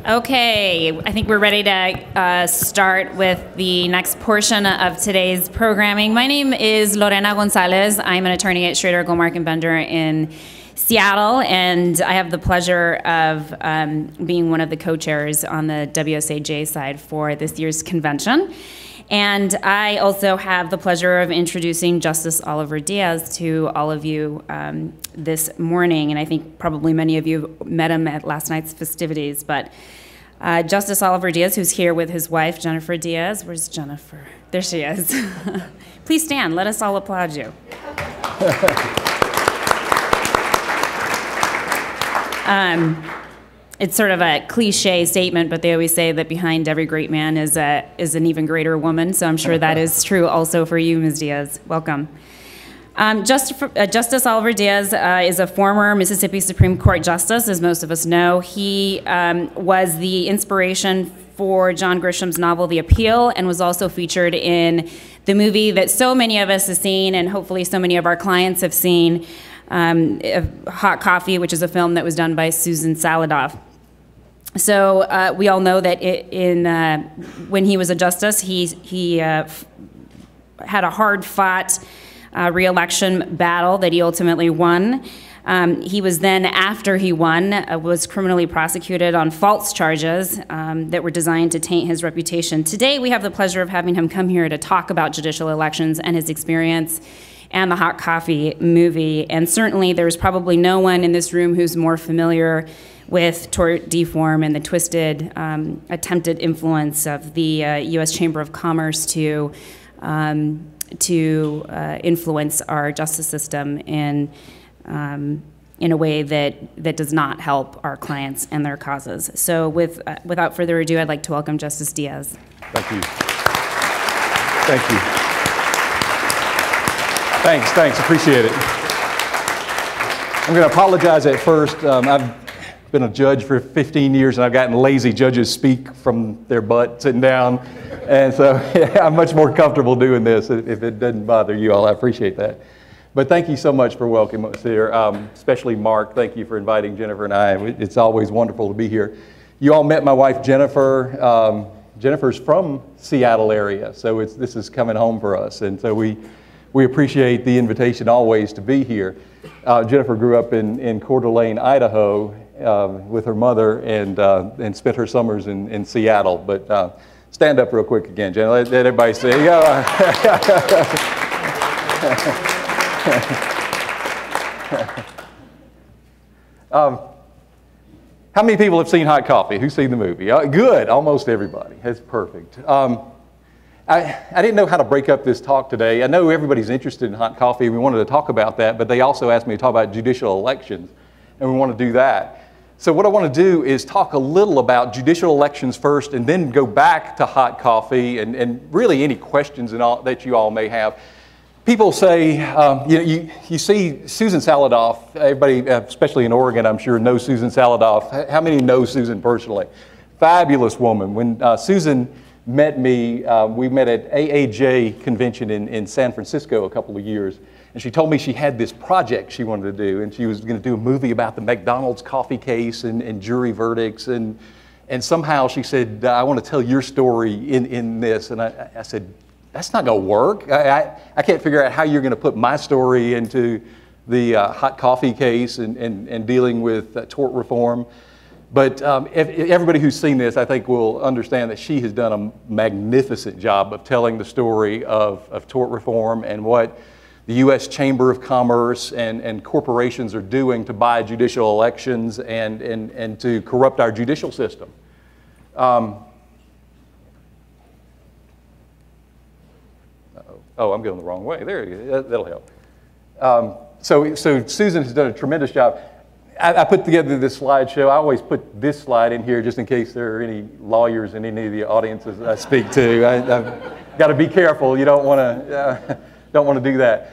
Okay, I think we're ready to start with the next portion of today's programming. My name is Lorena Gonzalez. I'm an attorney at Schrader, Gomark & Bender in Seattle, and I have the pleasure of being one of the co-chairs on the WSAJ side for this year's convention. And I also have the pleasure of introducing Justice Oliver Diaz to all of you this morning, and I think probably many of you met him at last night's festivities, but Justice Oliver Diaz, who's here with his wife, Jennifer Diaz. Where's Jennifer? There she is. Please stand. Let us all applaud you. It's sort of a cliche statement, but they always say that behind every great man is an even greater woman, so I'm sure that is true also for you, Ms. Diaz. Welcome. Justice Oliver Diaz is a former Mississippi Supreme Court justice, as most of us know. He was the inspiration for John Grisham's novel, The Appeal, and was also featured in the movie that so many of us have seen, and hopefully so many of our clients have seen, Hot Coffee, which is a film that was done by Susan Saladoff. So we all know that when he was a justice, he had a hard-fought re-election battle that he ultimately won. He was then, after he won, was criminally prosecuted on false charges that were designed to taint his reputation. Today, we have the pleasure of having him come here to talk about judicial elections and his experience and the Hot Coffee movie. And certainly, there's probably no one in this room who's more familiar with tort reform and the twisted, attempted influence of the U.S. Chamber of Commerce to influence our justice system in a way that does not help our clients and their causes. So without further ado, I'd like to welcome Justice Diaz. Thank you. Thank you. Thanks, appreciate it. I'm going to apologize at first. I've been a judge for 15 years, and I've gotten lazy. Judges speak from their butt sitting down, and so yeah, I'm much more comfortable doing this. If it doesn't bother you all, I appreciate that. But thank you so much for welcoming us here, especially Mark. Thank you for inviting Jennifer and I. It's always wonderful to be here. You all met my wife, Jennifer. Jennifer's from Seattle area, so this is coming home for us, and so we appreciate the invitation always to be here. Jennifer grew up in Coeur d'Alene, Idaho, with her mother, and spent her summers in Seattle. But stand up real quick again, Jen. Let everybody see. How many people have seen Hot Coffee? Who's seen the movie? Good, almost everybody. That's perfect. I didn't know how to break up this talk today. I know everybody's interested in Hot Coffee. We wanted to talk about that, but they also asked me to talk about judicial elections, and we want to do that. So what I want to do is talk a little about judicial elections first, and then go back to Hot Coffee and really any questions and all that you all may have. People say, you see Susan Saladoff. Everybody, especially in Oregon, I'm sure, knows Susan Saladoff. How many know Susan personally? Fabulous woman. When Susan met me, we met at AAJ convention in San Francisco a couple of years, and she told me she had this project she wanted to do, and she was going to do a movie about the McDonald's coffee case and jury verdicts, and somehow she said, I want to tell your story in this, and I said, that's not going to work. I can't figure out how you're going to put my story into the hot coffee case and dealing with tort reform. But everybody who's seen this, I think, will understand that she has done a magnificent job of telling the story of tort reform and what the U.S. Chamber of Commerce and corporations are doing to buy judicial elections and to corrupt our judicial system. Oh, I'm going the wrong way. There you go. That'll help. So Susan has done a tremendous job. I put together this slideshow. I always put this slide in here just in case there are any lawyers in any of the audiences I speak to. I've got to be careful. You don't want to do that.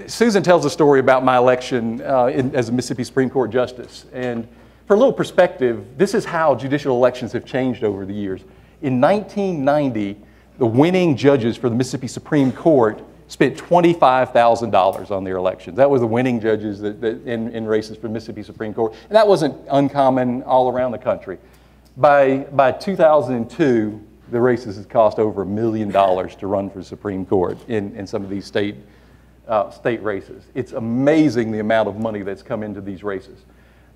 Susan tells a story about my election as a Mississippi Supreme Court justice. And for a little perspective, this is how judicial elections have changed over the years. In 1990, the winning judges for the Mississippi Supreme Court spent $25,000 on their elections. That was the winning judges in races for Mississippi Supreme Court. And that wasn't uncommon all around the country. By 2002, the races had cost over $1 million to run for the Supreme Court in some of these state races. It's amazing the amount of money that's come into these races.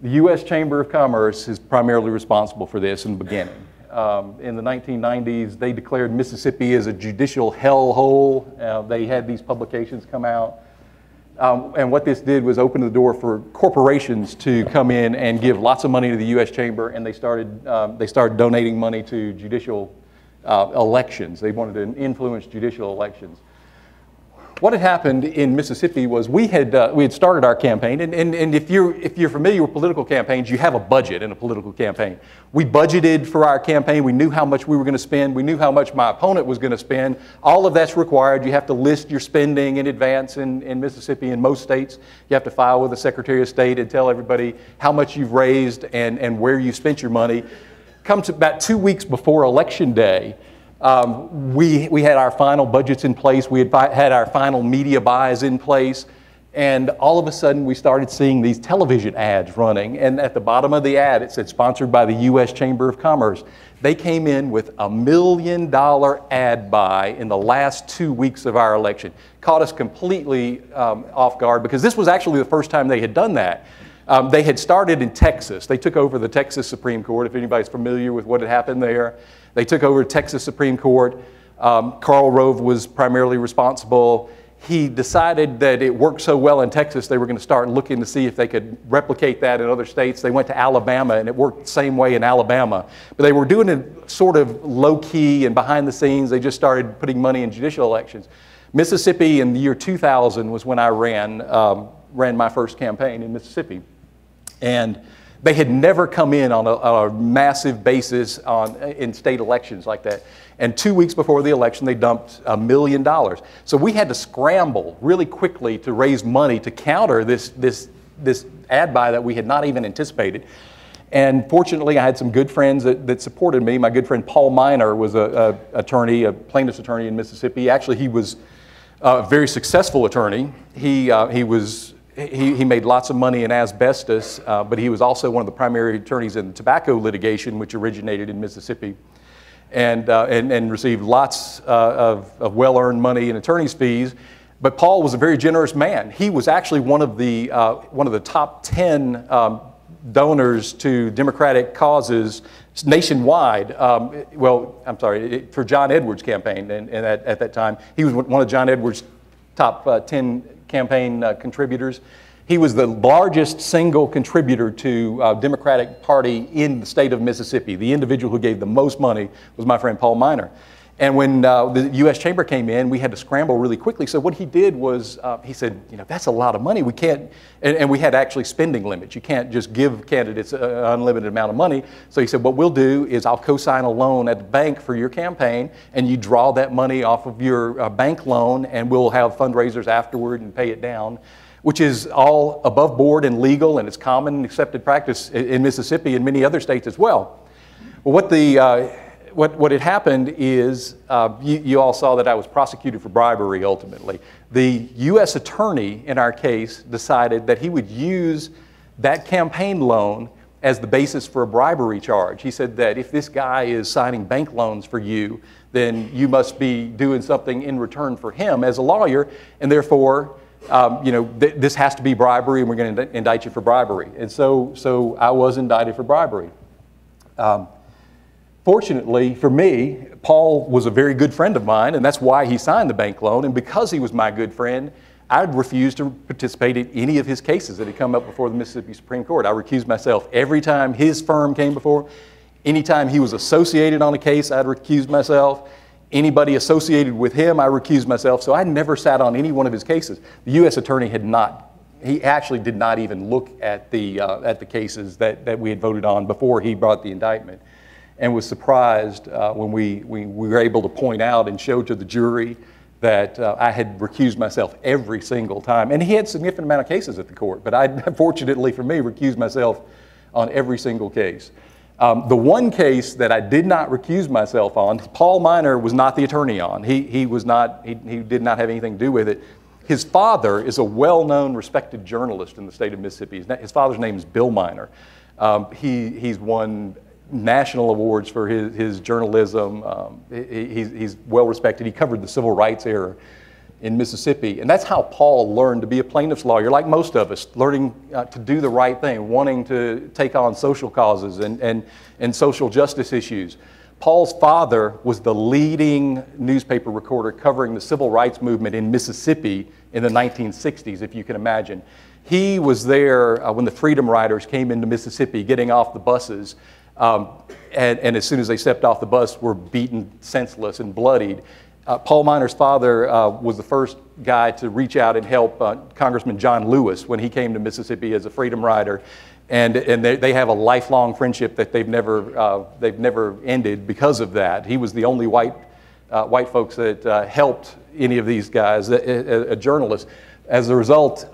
The U.S. Chamber of Commerce is primarily responsible for this in the beginning. In the 1990s, they declared Mississippi as a judicial hellhole. They had these publications come out. And what this did was open the door for corporations to come in and give lots of money to the U.S. Chamber, and they started donating money to judicial elections. They wanted to influence judicial elections. What had happened in Mississippi was we had started our campaign, and if you're familiar with political campaigns, you have a budget in a political campaign. We budgeted for our campaign. We knew how much we were going to spend. We knew how much my opponent was going to spend. All of that's required. You have to list your spending in advance in Mississippi. In most states, you have to file with the Secretary of State and tell everybody how much you've raised and where you spent your money. Come to about 2 weeks before Election Day, we had our final budgets in place. We had our final media buys in place. And all of a sudden, we started seeing these television ads running. And at the bottom of the ad, it said, sponsored by the U.S. Chamber of Commerce. They came in with $1 million ad buy in the last 2 weeks of our election. Caught us completely off guard, because this was actually the first time they had done that. They had started in Texas. They took over the Texas Supreme Court, if anybody's familiar with what had happened there. They took over Texas Supreme Court. Karl Rove was primarily responsible. He decided that it worked so well in Texas, they were going to start looking to see if they could replicate that in other states. They went to Alabama, and it worked the same way in Alabama. But they were doing it sort of low-key and behind the scenes. They just started putting money in judicial elections. Mississippi in the year 2000 was when I ran my first campaign in Mississippi. And they had never come in on a massive basis in state elections like that. And 2 weeks before the election, they dumped $1 million. So we had to scramble really quickly to raise money to counter this ad buy that we had not even anticipated. And fortunately, I had some good friends that supported me. My good friend Paul Miner was a plaintiff's attorney in Mississippi. Actually, he was a very successful attorney. He made lots of money in asbestos, but he was also one of the primary attorneys in tobacco litigation, which originated in Mississippi, and received lots of well-earned money in attorney's fees. But Paul was a very generous man. He was actually one of the top 10 donors to Democratic causes nationwide. For John Edwards' campaign, and at that time, he was one of John Edwards' top 10 campaign contributors. He was the largest single contributor to Democratic Party in the state of Mississippi. The individual who gave the most money was my friend Paul Miner. And when the U.S. Chamber came in, we had to scramble really quickly. So what he did was, he said, that's a lot of money. We can't, and we had actually spending limits. You can't just give candidates an unlimited amount of money. So he said, what we'll do is I'll co-sign a loan at the bank for your campaign, and you draw that money off of your bank loan, and we'll have fundraisers afterward and pay it down, which is all above board and legal, and it's common and accepted practice in Mississippi and many other states as well. Well, what had happened is, you all saw that I was prosecuted for bribery ultimately. The U.S. attorney in our case decided that he would use that campaign loan as the basis for a bribery charge. He said that if this guy is signing bank loans for you, then you must be doing something in return for him as a lawyer, and therefore, this has to be bribery, and we're going to indict you for bribery. And so I was indicted for bribery. Fortunately for me, Paul was a very good friend of mine, and that's why he signed the bank loan. And because he was my good friend, I refused to participate in any of his cases that had come up before the Mississippi Supreme Court. I recused myself every time his firm came before. Anytime he was associated on a case, I'd recused myself. Anybody associated with him, I recused myself. So I never sat on any one of his cases. The U.S. attorney had not. He actually did not even look at the cases that we had voted on before he brought the indictment, and was surprised when we were able to point out and show to the jury that I had recused myself every single time. And he had a significant amount of cases at the court, but I, fortunately for me, recused myself on every single case. The one case that I did not recuse myself on, Paul Miner was not the attorney on. He did not have anything to do with it. His father is a well-known, respected journalist in the state of Mississippi. His father's name is Bill Miner. He's won national awards for his journalism. He's well respected. He covered the civil rights era in Mississippi. And that's how Paul learned to be a plaintiff's lawyer, like most of us, learning to do the right thing, wanting to take on social causes and social justice issues. Paul's father was the leading newspaper reporter covering the civil rights movement in Mississippi in the 1960s, if you can imagine. He was there when the Freedom Riders came into Mississippi, getting off the buses, and as soon as they stepped off the bus, were beaten senseless and bloodied. Paul Minor's father was the first guy to reach out and help Congressman John Lewis when he came to Mississippi as a Freedom Rider. And they have a lifelong friendship that they've never ended because of that. He was the only white folks that helped any of these guys, a journalist. As a result,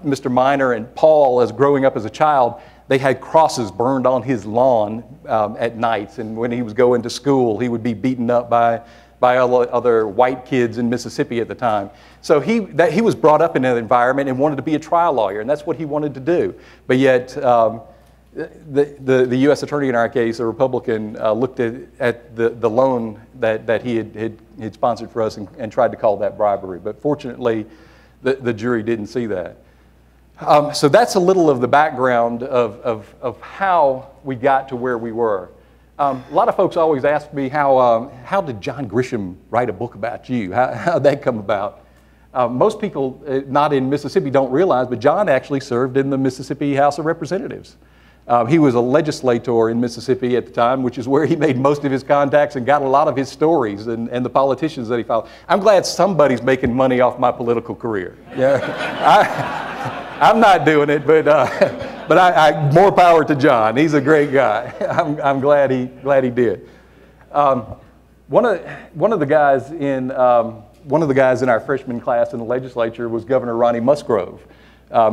Mr. Minor and Paul, as growing up as a child, they had crosses burned on his lawn at nights. And when he was going to school, he would be beaten up by other white kids in Mississippi at the time. So he was brought up in that environment and wanted to be a trial lawyer, and that's what he wanted to do. But yet, the U.S. attorney in our case, a Republican, looked at the loan that he had sponsored for us and tried to call that bribery. But fortunately, the jury didn't see that. So that's a little of the background of how we got to where we were. A lot of folks always ask me, how did John Grisham write a book about you? How did that come about? Most people not in Mississippi don't realize, but John actually served in the Mississippi House of Representatives. He was a legislator in Mississippi at the time, which is where he made most of his contacts and got a lot of his stories and the politicians that he followed. I'm glad somebody's making money off my political career. Yeah, I'm not doing it, but more power to John. He's a great guy. I'm glad he did. One of the guys in our freshman class in the legislature was Governor Ronnie Musgrove.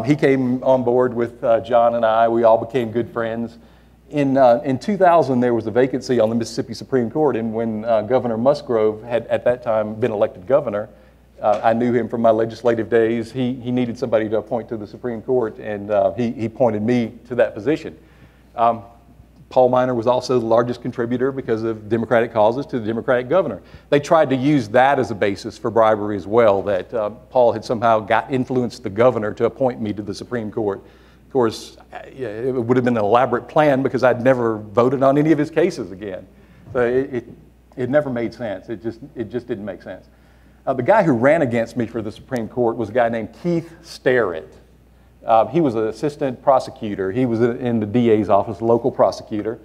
He came on board with John and I. We all became good friends. In 2000, there was a vacancy on the Mississippi Supreme Court, and when Governor Musgrove had at that time been elected governor, I knew him from my legislative days. He needed somebody to appoint to the Supreme Court, and he appointed me to that position. Paul Minor was also the largest contributor because of Democratic causes to the Democratic governor. They tried to use that as a basis for bribery as well, that Paul had somehow influenced the governor to appoint me to the Supreme Court. Of course, it would have been an elaborate plan because I'd never voted on any of his cases again. So it never made sense. It just didn't make sense. The guy who ran against me for the Supreme Court was a guy named Keith Sterrett. He was an assistant prosecutor. He was in the DA's office, local prosecutor.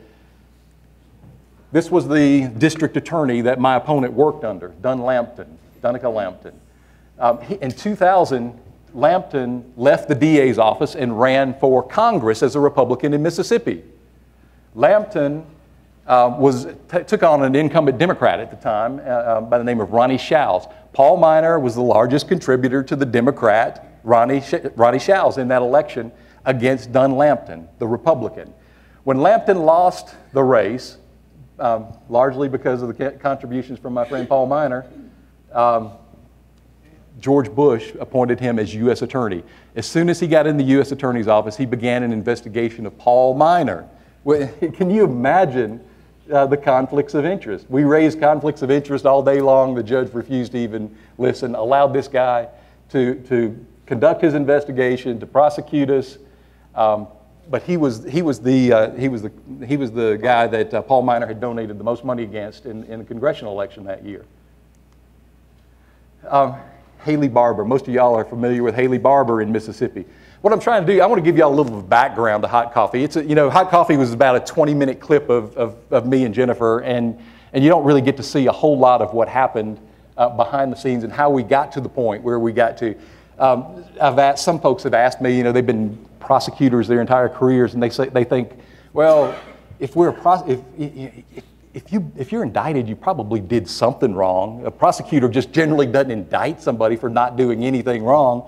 This was the district attorney that my opponent worked under, Donica Lampton. In 2000, Lampton left the DA's office and ran for Congress as a Republican in Mississippi. Lampton took on an incumbent Democrat at the time by the name of Ronnie Shows. Paul Minor was the largest contributor to the Democrat, Ronnie Shows, in that election against Lampton, the Republican. When Lampton lost the race, largely because of the contributions from my friend Paul Minor, George Bush appointed him as U.S. Attorney. As soon as he got in the U.S. Attorney's office, he began an investigation of Paul Minor. Can you imagine the conflicts of interest? We raised conflicts of interest all day long. The judge refused to even listen, allowed this guy to conduct his investigation, to prosecute us. But he was the guy that Paul Minor had donated the most money against in the congressional election that year. Haley Barbour. Most of y'all are familiar with Haley Barbour in Mississippi. What I'm trying to do, I want to give y'all a little background to Hot Coffee. Hot Coffee was about a 20-minute clip of me and Jennifer, and you don't really get to see a whole lot of what happened behind the scenes and how we got to the point where we got to. Some folks have asked me, they've been prosecutors their entire careers, and they think, well, if you're indicted, you probably did something wrong. A prosecutor just generally doesn't indict somebody for not doing anything wrong.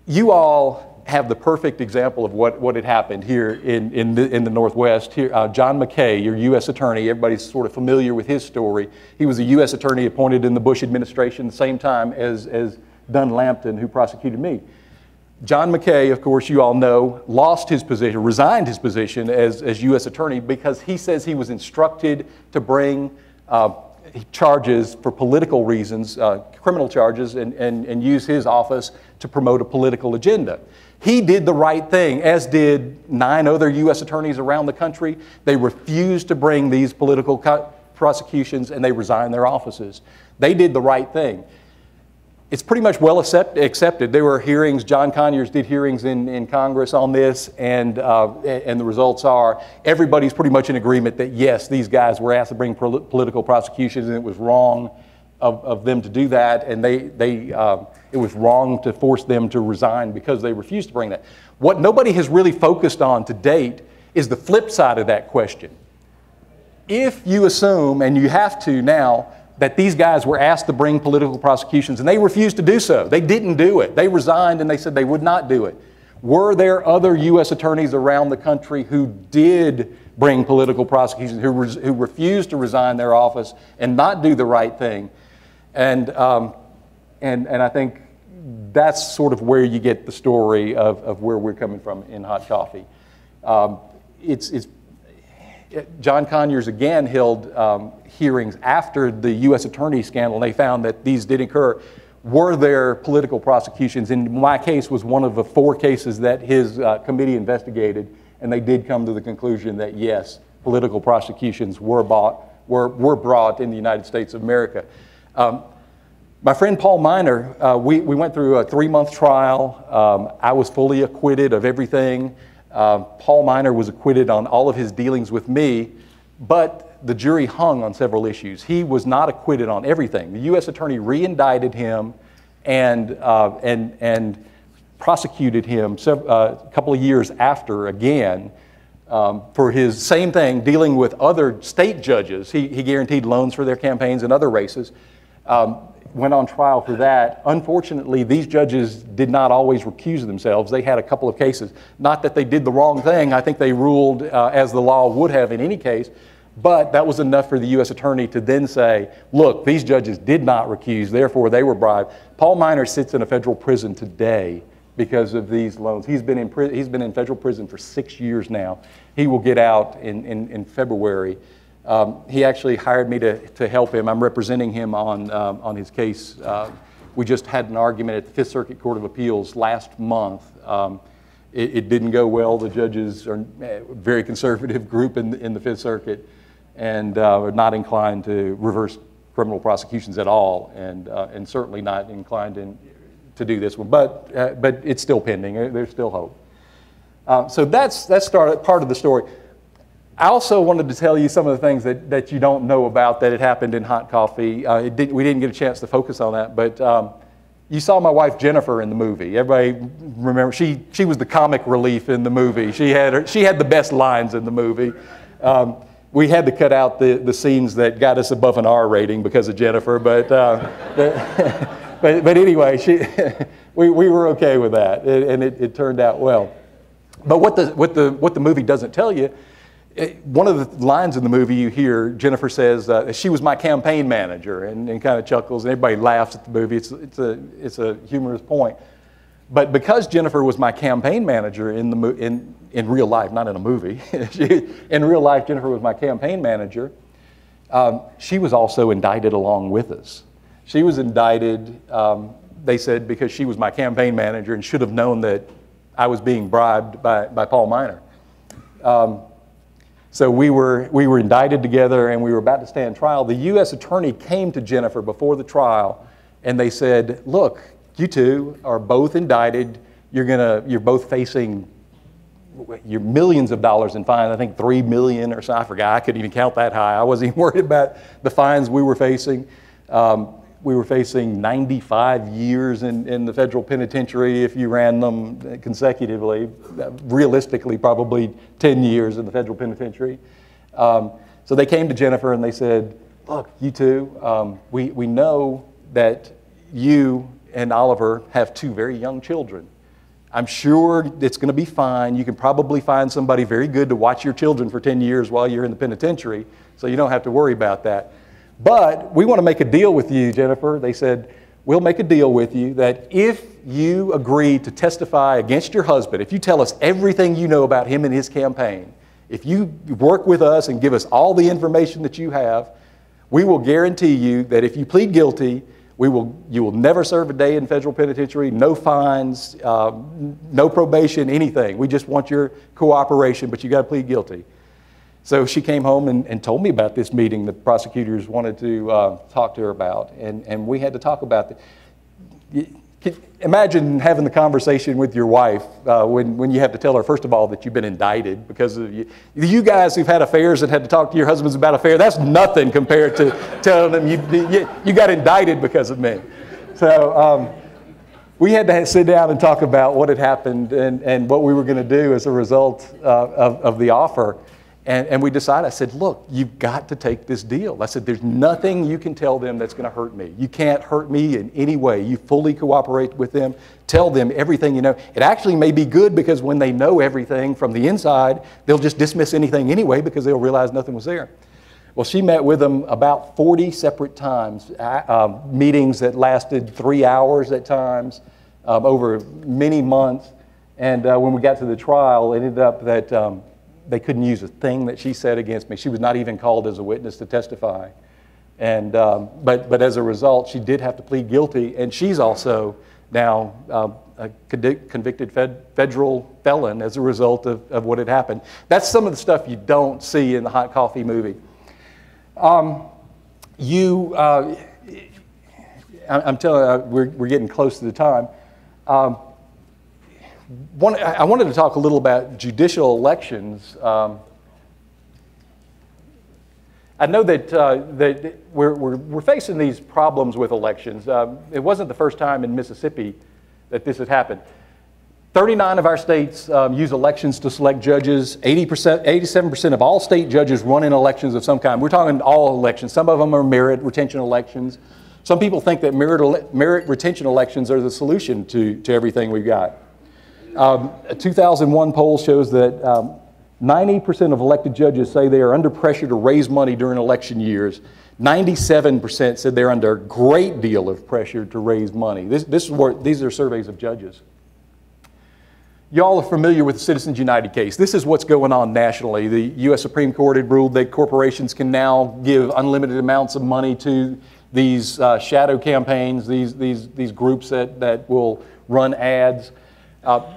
You all have the perfect example of what had happened here in the Northwest. Here, John McKay, your U.S. attorney, everybody's sort of familiar with his story. He was a U.S. attorney appointed in the Bush administration the same time as Lampton, who prosecuted me. John McKay, of course, you all know, lost his position, resigned his position as U.S. Attorney because he says he was instructed to bring charges for political reasons, criminal charges, and use his office to promote a political agenda. He did the right thing, as did 9 other U.S. attorneys around the country. They refused to bring these political prosecutions, and they resigned their offices. They did the right thing. It's pretty much well accepted. There were hearings. John Conyers did hearings in Congress on this, and the results are everybody's pretty much in agreement that yes, these guys were asked to bring political prosecutions, and it was wrong of them to do that, and it was wrong to force them to resign because they refused to bring that. What nobody has really focused on to date is the flip side of that question. If you assume, and you have to now, that these guys were asked to bring political prosecutions and they refused to do so. They didn't do it. They resigned and they said they would not do it. Were there other U.S. attorneys around the country who did bring political prosecutions, who refused to resign their office and not do the right thing? And I think that's sort of where you get the story of where we're coming from in Hot Coffee. John Conyers again held hearings after the U.S. Attorney scandal, and they found that these did occur. Were there political prosecutions? And my case was one of the 4 cases that his committee investigated, and they did come to the conclusion that yes, political prosecutions were brought in the United States of America. My friend Paul Miner, we went through a 3-month trial. I was fully acquitted of everything. Paul Miner was acquitted on all of his dealings with me, but the jury hung on several issues. He was not acquitted on everything. The U.S. Attorney re-indicted him and prosecuted him a couple of years after again for his same thing, dealing with other state judges. He guaranteed loans for their campaigns in other races. Went on trial for that. Unfortunately, these judges did not always recuse themselves. They had a couple of cases. Not that they did the wrong thing. I think they ruled as the law would have in any case. But that was enough for the U.S. Attorney to then say, look, these judges did not recuse, therefore they were bribed. Paul Miner sits in a federal prison today because of these loans. He's been in federal prison for 6 years now. He will get out in February. He actually hired me to help him. I'm representing him on his case. We just had an argument at the Fifth Circuit Court of Appeals last month. It didn't go well. The judges are a very conservative group in the Fifth Circuit and are not inclined to reverse criminal prosecutions at all, and certainly not inclined to do this one. But it's still pending. There's still hope. So that's part of the story. I also wanted to tell you some of the things that you don't know about that had happened in Hot Coffee. We didn't get a chance to focus on that, but you saw my wife Jennifer in the movie. Everybody remember she was the comic relief in the movie. She had the best lines in the movie. We had to cut out the scenes that got us above an R rating because of Jennifer, but anyway, we were okay with that, and it turned out well. But what the movie doesn't tell you. One of the lines in the movie you hear, Jennifer says, she was my campaign manager, and kind of chuckles, and everybody laughs at the movie. It's a humorous point. But because Jennifer was my campaign manager in real life, not in a movie, in real life, Jennifer was my campaign manager, she was also indicted along with us. She was indicted, they said, because she was my campaign manager and should have known that I was being bribed by Paul Miner. So we were indicted together, and we were about to stand trial. The U.S. Attorney came to Jennifer before the trial, and they said, "Look, you two are both indicted. You're both facing your millions of dollars in fines. I think $3 million or so. I forgot. I couldn't even count that high. I wasn't even worried about the fines we were facing. We were facing 95 years in the federal penitentiary if you ran them consecutively. Realistically, probably 10 years in the federal penitentiary. So they came to Jennifer and they said, look, you two, we know that you and Oliver have 2 very young children. I'm sure it's going to be fine. You can probably find somebody very good to watch your children for 10 years while you're in the penitentiary, so you don't have to worry about that. But we want to make a deal with you, Jennifer. They said, we'll make a deal with you that if you agree to testify against your husband, if you tell us everything you know about him and his campaign, if you work with us and give us all the information that you have, we will guarantee you that if you plead guilty, you will never serve a day in federal penitentiary, no fines, no probation, anything. We just want your cooperation, but you got to plead guilty. So she came home and told me about this meeting the prosecutors wanted to talk to her about, and we had to talk about it. Imagine having the conversation with your wife when you have to tell her, first of all, that you've been indicted because of you. You guys who've had affairs and had to talk to your husbands about affairs, that's nothing compared to telling them you got indicted because of me. So we had to sit down and talk about what had happened and what we were going to do as a result of the offer. And we decided, I said, look, you've got to take this deal. I said, there's nothing you can tell them that's going to hurt me. You can't hurt me in any way. You fully cooperate with them. Tell them everything you know. It actually may be good because when they know everything from the inside, they'll just dismiss anything anyway because they'll realize nothing was there. Well, she met with them about 40 separate times, meetings that lasted 3 hours at times, over many months. And when we got to the trial, it ended up that they couldn't use a thing that she said against me. She was not even called as a witness to testify. And, but as a result, she did have to plead guilty, and she's also now a convicted federal felon as a result of what had happened. That's some of the stuff you don't see in the Hot Coffee movie. I'm telling you, we're getting close to the time. I wanted to talk a little about judicial elections. I know that we're facing these problems with elections. It wasn't the first time in Mississippi that this had happened. 39 of our states use elections to select judges. 87% of all state judges run in elections of some kind. We're talking all elections. Some of them are merit retention elections. Some people think that merit retention elections are the solution to everything we've got. A 2001 poll shows that 90% of elected judges say they are under pressure to raise money during election years. 97% said they're under a great deal of pressure to raise money. These are surveys of judges. Y'all are familiar with the Citizens United case. This is what's going on nationally. The U.S. Supreme Court had ruled that corporations can now give unlimited amounts of money to these shadow campaigns, these groups that will run ads.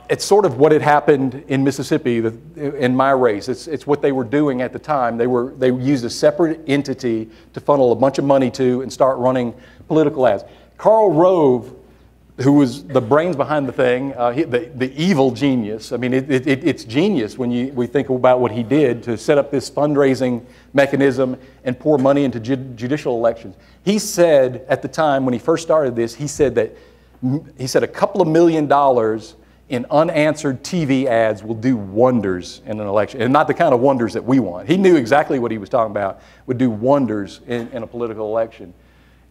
It's sort of what had happened in Mississippi in my race. It's what they were doing at the time. They used a separate entity to funnel a bunch of money to and start running political ads. Karl Rove, who was the brains behind the thing, the evil genius. I mean, it's genius when we think about what he did to set up this fundraising mechanism and pour money into judicial elections. He said at the time when he first started this, he said a couple of $1 million in unanswered TV ads will do wonders in an election, and not the kind of wonders that we want. He knew exactly what he was talking about, would do wonders in a political election.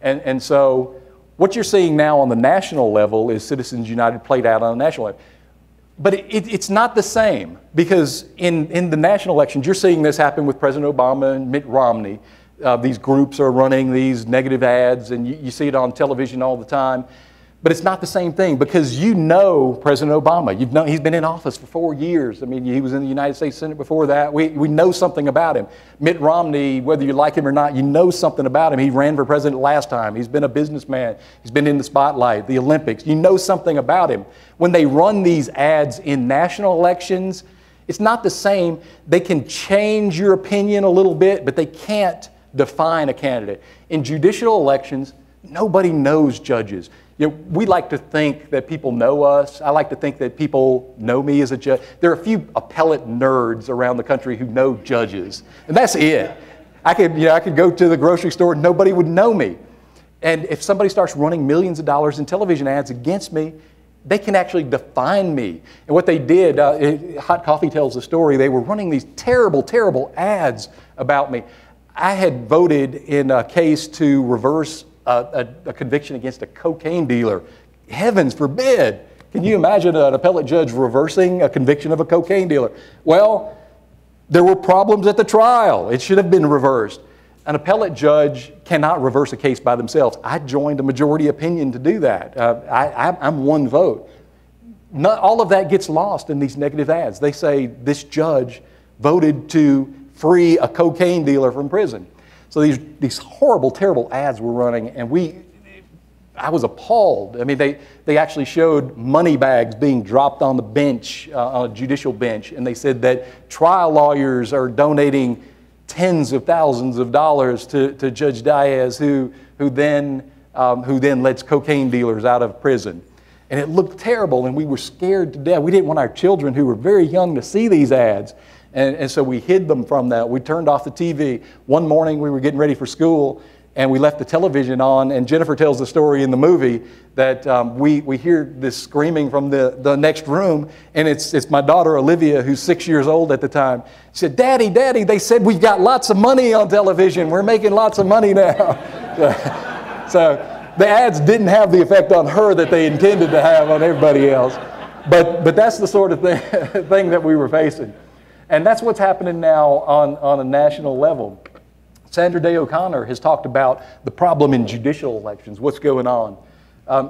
And so what you're seeing now on the national level is Citizens United played out on a national level. But it's not the same, because in the national elections, you're seeing this happen with President Obama and Mitt Romney. These groups are running these negative ads, and you see it on television all the time. But it's not the same thing, because you know President Obama. He's been in office for 4 years. I mean, he was in the United States Senate before that. We know something about him. Mitt Romney, whether you like him or not, you know something about him. He ran for president last time. He's been a businessman. He's been in the spotlight, the Olympics. You know something about him. When they run these ads in national elections, it's not the same. They can change your opinion a little bit, but they can't define a candidate. In judicial elections, nobody knows judges. You know, we like to think that people know us. I like to think that people know me as a judge. There are a few appellate nerds around the country who know judges, and that's it. I could go to the grocery store and nobody would know me. And if somebody starts running millions of dollars in television ads against me, they can actually define me. And what they did, Hot Coffee tells the story, they were running these terrible, terrible ads about me. I had voted in a case to reverse a conviction against a cocaine dealer. Heavens forbid. Can you imagine an appellate judge reversing a conviction of a cocaine dealer? Well, there were problems at the trial. It should have been reversed. An appellate judge cannot reverse a case by themselves. I joined a majority opinion to do that. I'm one vote. Not all of that gets lost in these negative ads. They say this judge voted to free a cocaine dealer from prison. So these horrible, terrible ads were running, and I was appalled. I mean, they actually showed money bags being dropped on the bench, on a judicial bench, and they said that trial lawyers are donating tens of thousands of dollars to Judge Diaz, who then lets cocaine dealers out of prison. And it looked terrible, and we were scared to death. We didn't want our children, who were very young, to see these ads. And so we hid them from that. We turned off the TV. One morning we were getting ready for school, and we left the television on, and Jennifer tells the story in the movie that we hear this screaming from the next room, and it's my daughter Olivia, who's 6 years old at the time. She said, "Daddy, Daddy, they said we've got lots of money on television. We're making lots of money now." So the ads didn't have the effect on her that they intended to have on everybody else. But that's the sort of thing that we were facing. And that's what's happening now on a national level. Sandra Day O'Connor has talked about the problem in judicial elections, what's going on.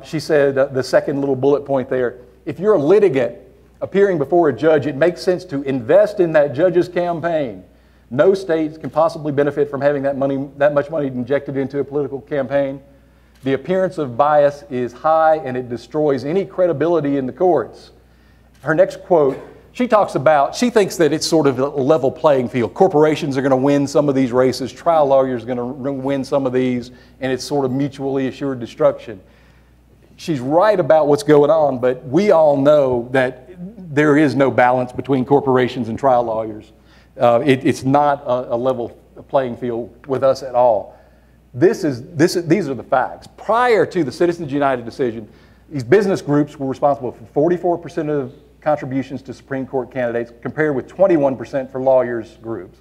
She said, the second little bullet point there, if you're a litigant appearing before a judge, it makes sense to invest in that judge's campaign. No state can possibly benefit from having that much money injected into a political campaign. The appearance of bias is high, and it destroys any credibility in the courts. Her next quote, she thinks that it's sort of a level playing field. Corporations are going to win some of these races, trial lawyers are going to win some of these, and it's sort of mutually assured destruction. She's right about what's going on, but we all know that there is no balance between corporations and trial lawyers. It's not a level playing field with us at all. These are the facts. Prior to the Citizens United decision, these business groups were responsible for 44% of contributions to Supreme Court candidates, compared with 21% for lawyers groups.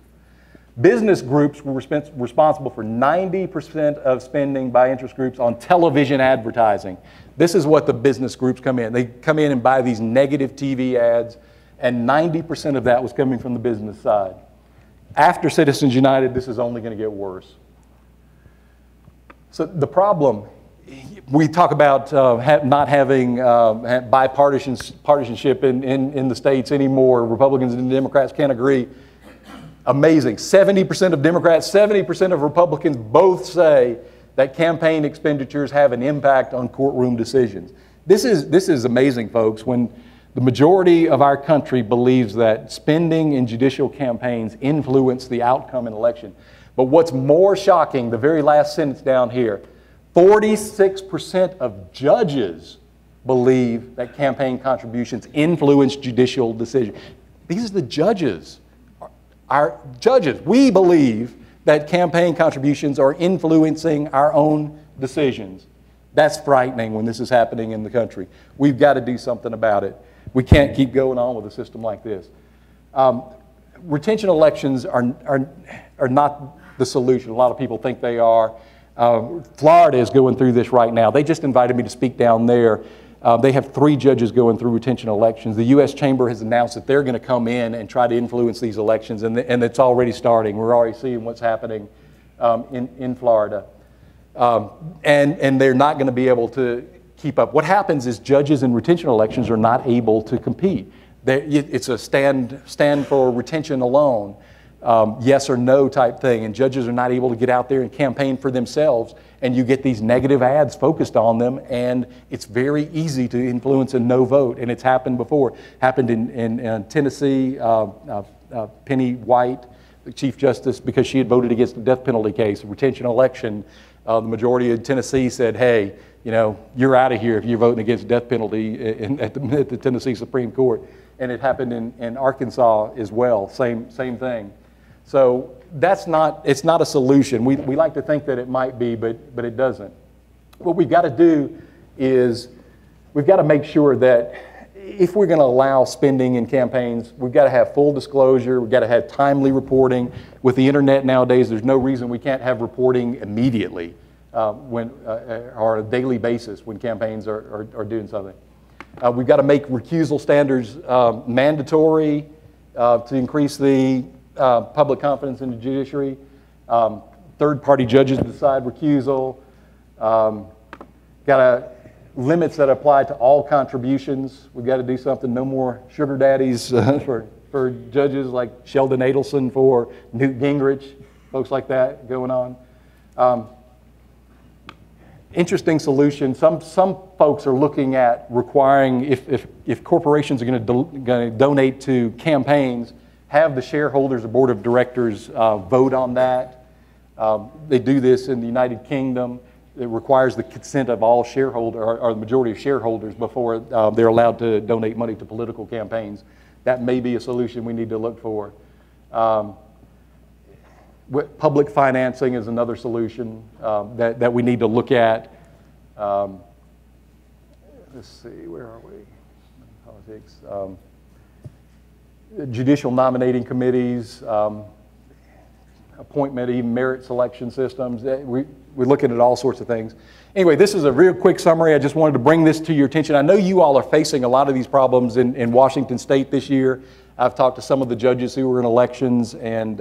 Business groups were responsible for 90% of spending by interest groups on television advertising. This is what the business groups come in. They come in and buy these negative TV ads, and 90% of that was coming from the business side. After Citizens United, this is only going to get worse. So the problem, we talk about not having bipartisanship in the states anymore. Republicans and Democrats can't agree. Amazing. 70% of Democrats, 70% of Republicans both say that campaign expenditures have an impact on courtroom decisions. This is amazing, folks, when the majority of our country believes that spending in judicial campaigns influence the outcome in election. But what's more shocking, the very last sentence down here, 46% of judges believe that campaign contributions influence judicial decisions. These are the judges. Our judges, we believe that campaign contributions are influencing our own decisions. That's frightening when this is happening in the country. We've got to do something about it. We can't keep going on with a system like this. Retention elections are not the solution. A lot of people think they are. Florida is going through this right now. They just invited me to speak down there. They have 3 judges going through retention elections. The U.S. Chamber has announced that they're going to come in and try to influence these elections, and it's already starting. We're already seeing what's happening in Florida. And they're not going to be able to keep up. What happens is judges in retention elections are not able to compete. It's a stand for retention alone. Yes or no type thing, and judges are not able to get out there and campaign for themselves, and you get these negative ads focused on them, and it's very easy to influence a no vote, and it's happened before. Happened in Tennessee, Penny White, the Chief Justice, because she had voted against the death penalty case, a retention election. The majority of Tennessee said, hey, you're out of here if you're voting against death penalty at the Tennessee Supreme Court. And it happened in Arkansas as well, same thing. So it's not a solution. We like to think that it might be, but it doesn't. What we've got to do is we've got to make sure that if we're going to allow spending in campaigns, we've got to have full disclosure, we've got to have timely reporting. With the internet nowadays, there's no reason we can't have reporting immediately or on a daily basis when campaigns are doing something. We've got to make recusal standards mandatory to increase the public confidence in the judiciary. third-party judges decide recusal. Got limits that apply to all contributions. We've got to do something. No more sugar daddies for judges like Sheldon Adelson for Newt Gingrich, folks like that going on. Interesting solution. Some folks are looking at requiring, if corporations are going to donate to campaigns, have the shareholders or board of directors vote on that. They do this in the United Kingdom. It requires the consent of all shareholders or the majority of shareholders before they're allowed to donate money to political campaigns. That may be a solution we need to look for. Public financing is another solution that we need to look at. Let's see, where are we? Politics. Judicial nominating committees, appointment, even merit selection systems. We're looking at all sorts of things. Anyway, this is a real quick summary. I just wanted to bring this to your attention. I know you all are facing a lot of these problems in Washington State this year. I've talked to some of the judges who were in elections, and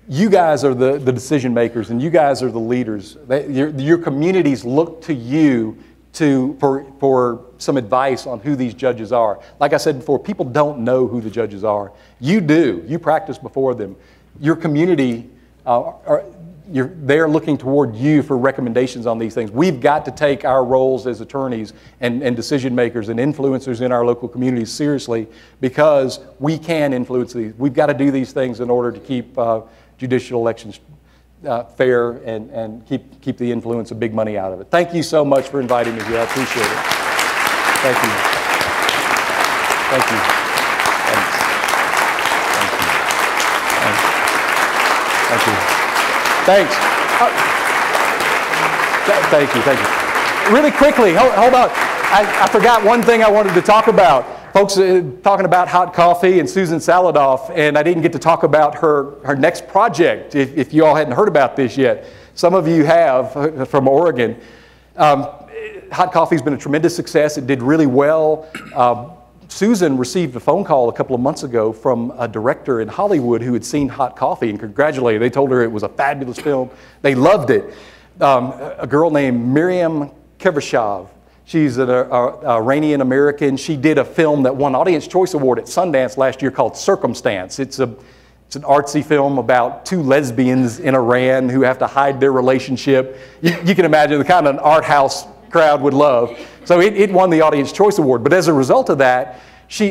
you guys are the decision makers, and you guys are the leaders. Your communities look to you for some advice on who these judges are. Like I said before, people don't know who the judges are. You do. You practice before them. Your community, they're looking toward you for recommendations on these things. We've got to take our roles as attorneys and decision makers and influencers in our local communities seriously, because we can influence these. We've got to do these things in order to keep judicial elections fair and keep the influence of big money out of it. Thank you so much for inviting me here. I appreciate it. Thank you. Thank you. Thanks. Thank you. Thanks. Thank you. Thank you. Really quickly, hold on. I forgot one thing I wanted to talk about. Folks talking about hot coffee and Susan Saladoff, and I didn't get to talk about her next project, if you all hadn't heard about this yet. Some of you have from Oregon. Hot coffee's been a tremendous success. It did really well. Susan received a phone call a couple of months ago from a director in Hollywood who had seen Hot Coffee and congratulated. They told her it was a fabulous film. They loved it. A girl named Miriam Kevrashov. She's an Iranian American. She did a film that won Audience Choice Award at Sundance last year called Circumstance. It's an artsy film about two lesbians in Iran who have to hide their relationship. You can imagine the kind of an art house crowd would love. So it won the Audience Choice Award. But as a result of that,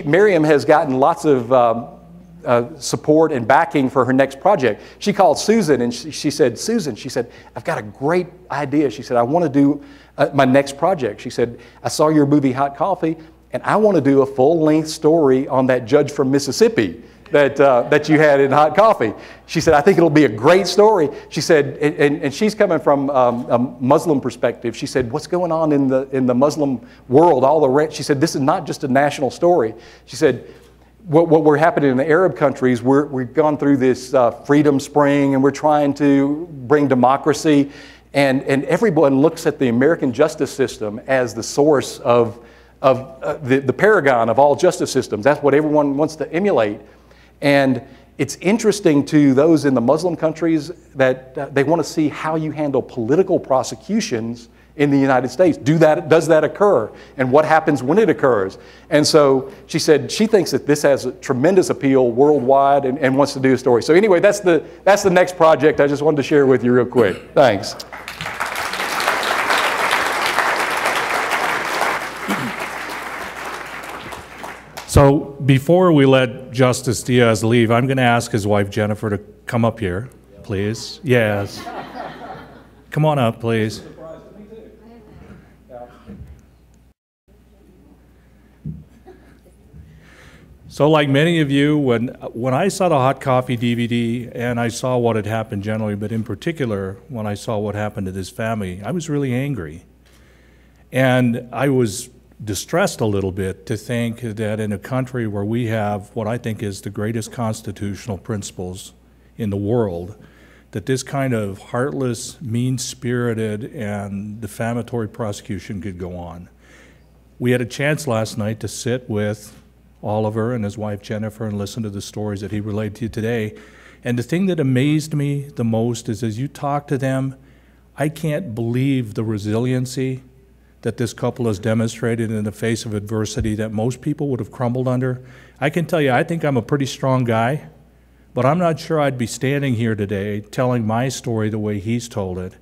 Miriam has gotten lots of support and backing for her next project. She called Susan and she said, Susan, she said, I've got a great idea. She said, I want to do my next project. She said, I saw your movie Hot Coffee and I want to do a full-length story on that judge from Mississippi that you had in Hot Coffee. She said, I think it'll be a great story. She said, and she's coming from a Muslim perspective. She said, what's going on in the Muslim world? She said, this is not just a national story. She said, what we're happening in the Arab countries, we've gone through this freedom spring and we're trying to bring democracy. And everyone looks at the American justice system as the source of the paragon of all justice systems. That's what everyone wants to emulate. And it's interesting to those in the Muslim countries that they want to see how you handle political prosecutions in the United States. Does that occur? And what happens when it occurs? And so she said she thinks that this has a tremendous appeal worldwide and wants to do a story. So anyway, that's the next project I just wanted to share with you real quick. Thanks. So before we let Justice Diaz leave, I'm going to ask his wife Jennifer to come up here, please. Yes. Come on up, please. So like many of you, when I saw the Hot Coffee DVD and I saw what had happened generally, but in particular when I saw what happened to this family, I was really angry. And I was distressed a little bit to think that in a country where we have what I think is the greatest constitutional principles in the world, that this kind of heartless, mean-spirited, and defamatory prosecution could go on. We had a chance last night to sit with Oliver and his wife Jennifer and listen to the stories that he relayed to you today. And the thing that amazed me the most is as you talk to them, I can't believe the resiliency that this couple has demonstrated in the face of adversity that most people would have crumbled under. I can tell you, I think I'm a pretty strong guy, but I'm not sure I'd be standing here today telling my story the way he's told it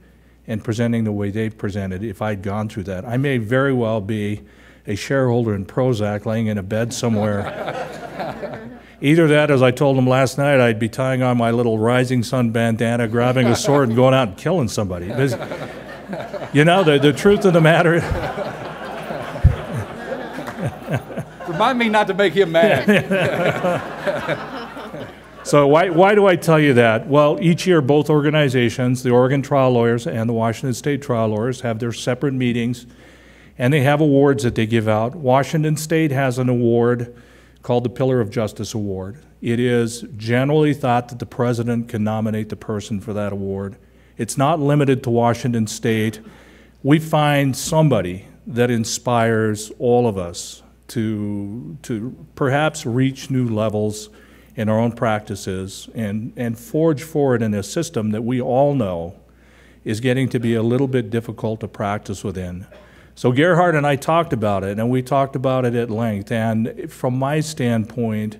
and presenting the way they've presented if I'd gone through that. I may very well be a shareholder in Prozac laying in a bed somewhere. Either that, as I told him last night, I'd be tying on my little Rising Sun bandana, grabbing a sword and going out and killing somebody. Because, you know, the truth of the matter is... Remind me not to make him mad. So why do I tell you that? Well, each year both organizations, the Oregon trial lawyers and the Washington State trial lawyers, have their separate meetings, and they have awards that they give out. Washington State has an award called the Pillar of Justice Award. It is generally thought that the president can nominate the person for that award. It's not limited to Washington State. We find somebody that inspires all of us to perhaps reach new levels in our own practices and forge forward in a system that we all know is getting to be a little bit difficult to practice within. So Gerhard and I talked about it, and we talked about it at length, and from my standpoint,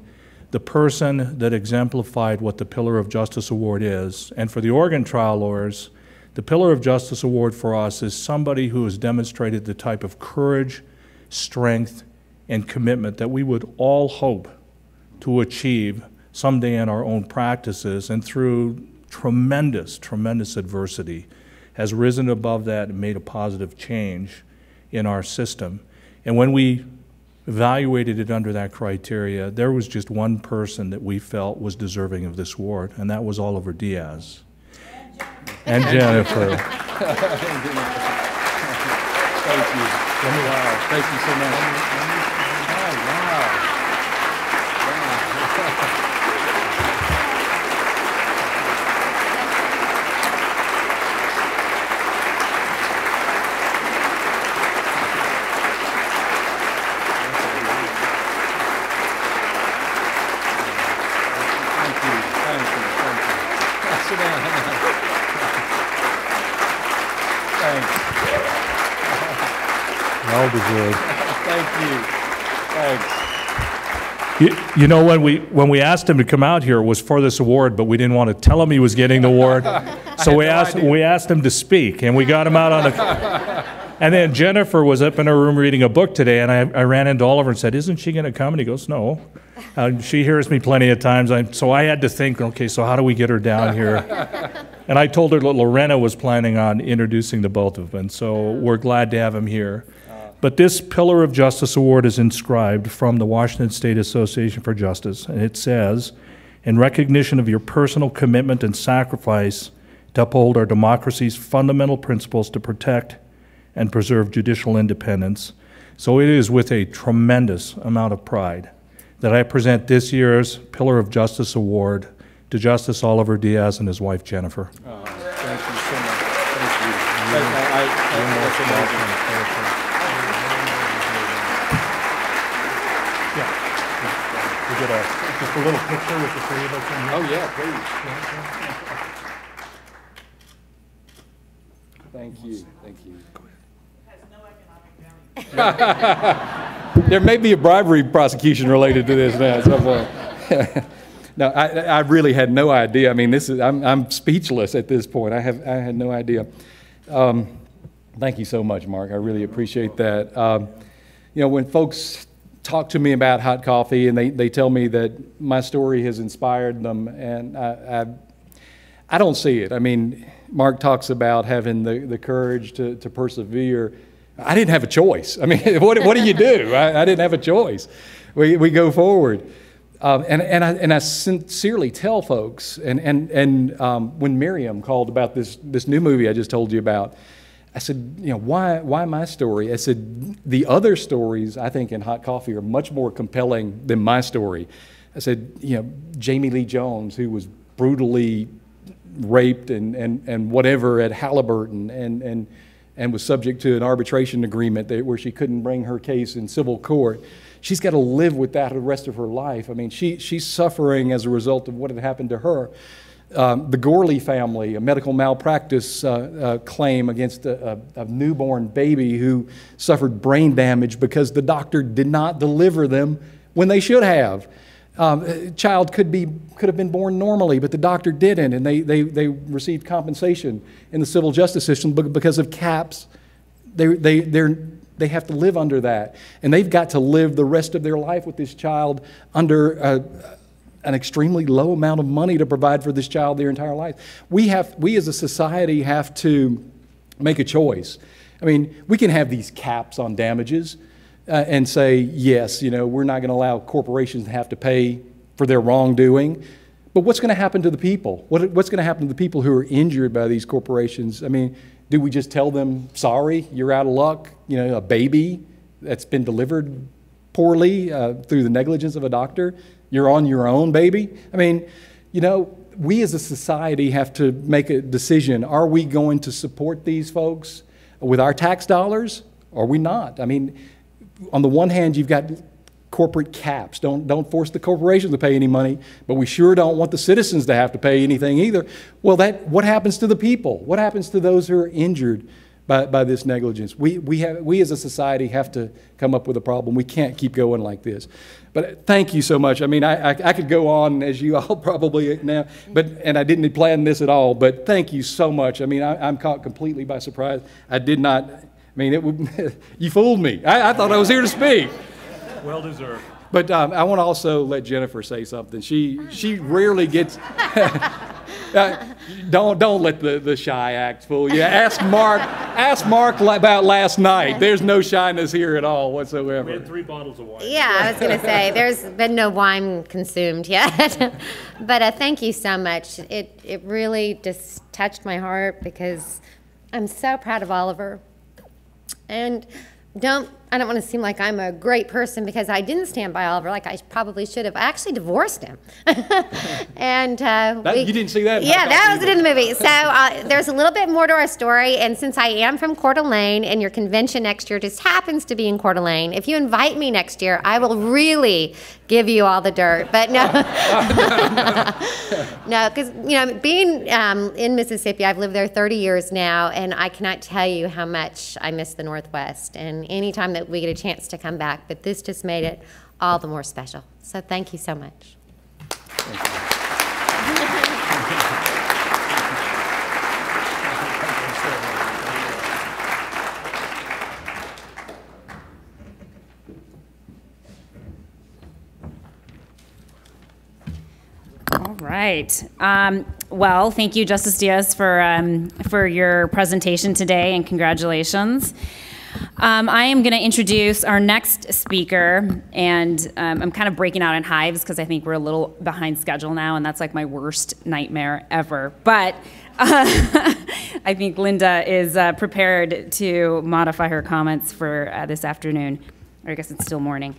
the person that exemplified what the Pillar of Justice Award is, and for the Oregon trial lawyers, the Pillar of Justice Award for us is somebody who has demonstrated the type of courage, strength, and commitment that we would all hope to achieve someday in our own practices, and through tremendous, tremendous adversity has risen above that and made a positive change in our system. And when we evaluated it under that criteria, there was just one person that we felt was deserving of this award, and that was Oliver Diaz. And Jennifer. Thank you. Wow. Thank you so much. Well deserved. Thank you. Thanks. You know, when we asked him to come out here, it was for this award, but we didn't want to tell him he was getting the award. So we asked him to speak, and we got him out on the... And then Jennifer was up in her room reading a book today, and I ran into Oliver and said, "Isn't she going to come?" And he goes, "No." She hears me plenty of times, so I had to think, okay, so how do we get her down here? And I told her that Lorena was planning on introducing the both of them, and so we're glad to have him here. But this Pillar of Justice Award is inscribed from the Washington State Association for Justice, and it says, "In recognition of your personal commitment and sacrifice to uphold our democracy's fundamental principles to protect and preserve judicial independence." So it is with a tremendous amount of pride that I present this year's Pillar of Justice Award to Justice Oliver Diaz and his wife, Jennifer. Thank you so much. Thank you. We get just a little picture with the three of us in here. Oh, yeah, please. Thank you. Thank you. There may be a bribery prosecution related to this now at some point. No, I really had no idea. I mean, I'm speechless at this point. I had no idea. Thank you so much, Mark. I really appreciate that. You know, when folks talk to me about hot coffee and they tell me that my story has inspired them, and I don't see it. I mean, Mark talks about having the courage to persevere. I didn't have a choice. I mean, what do you do? I didn't have a choice. We go forward. And I sincerely tell folks, and when Miriam called about this new movie I just told you about, I said, you know, why my story? I said, the other stories I think in hot coffee are much more compelling than my story. I said, you know, Jamie Lee Jones, who was brutally raped and whatever at Halliburton, and was subject to an arbitration agreement where she couldn't bring her case in civil court. She's got to live with that the rest of her life. I mean, she's suffering as a result of what had happened to her. The Gorley family, a medical malpractice claim against a newborn baby who suffered brain damage because the doctor did not deliver them when they should have. A child could have been born normally, but the doctor didn't, and they received compensation in the civil justice system because of caps. They have to live under that, and they've got to live the rest of their life with this child under an extremely low amount of money to provide for this child their entire life. We as a society have to make a choice. I mean, we can have these caps on damages and say, yes, we're not going to allow corporations to have to pay for their wrongdoing. But what's going to happen to the people? What's going to happen to the people who are injured by these corporations? I mean, do we just tell them, sorry, you're out of luck? A baby that's been delivered poorly through the negligence of a doctor, you're on your own, baby? I mean, we as a society have to make a decision. Are we going to support these folks with our tax dollars, or are we not? I mean, on the one hand, you've got corporate caps. Don't force the corporations to pay any money, but we sure don't want the citizens to have to pay anything either. Well, what happens to the people? What happens to those who are injured by this negligence? We as a society have to come up with a problem. We can't keep going like this. But thank you so much. I mean, I could go on, as you all probably now, and I didn't plan this at all, but thank you so much. I mean, I'm caught completely by surprise. I did not, you fooled me. I thought I was here to speak. Well deserved. But I want to also let Jennifer say something. She rarely gets. Don't let the shy act fool you. Ask Mark about last night. There's no shyness here at all whatsoever. We had 3 bottles of wine. Yeah, I was going to say there's been no wine consumed yet. But thank you so much. It really just touched my heart because I'm so proud of Oliver. And I don't want to seem like I'm a great person because I didn't stand by Oliver like I probably should have. I actually divorced him. And you didn't see that? Yeah, that was in the movie. So there's a little bit more to our story. And since I am from Coeur d'Alene and your convention next year just happens to be in Coeur d'Alene, if you invite me next year, I will really give you all the dirt. But no. No, because, being in Mississippi, I've lived there 30 years now, and I cannot tell you how much I miss the Northwest. And anytime that we get a chance to come back, but this just made it all the more special. So thank you so much. All right. Well, thank you, Justice Diaz, for your presentation today, and congratulations. I am going to introduce our next speaker, and I'm kind of breaking out in hives because I think we're a little behind schedule now, and that's like my worst nightmare ever. But I think Linda is prepared to modify her comments for this afternoon, or I guess it's still morning.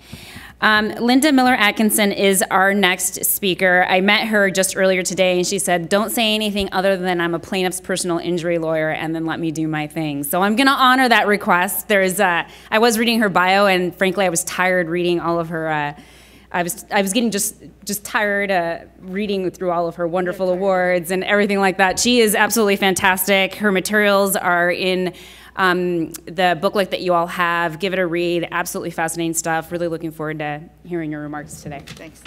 Linda Miller Atkinson is our next speaker. I met her just earlier today, and she said, don't say anything other than I'm a plaintiff's personal injury lawyer, and then let me do my thing. So I'm going to honor that request. I was reading her bio, and frankly, I was tired reading all of her. I was getting just tired reading through all of her wonderful awards and everything like that. She is absolutely fantastic. Her materials are in the booklet that you all have. Give it a read. Absolutely fascinating stuff. Really looking forward to hearing your remarks today. Thanks.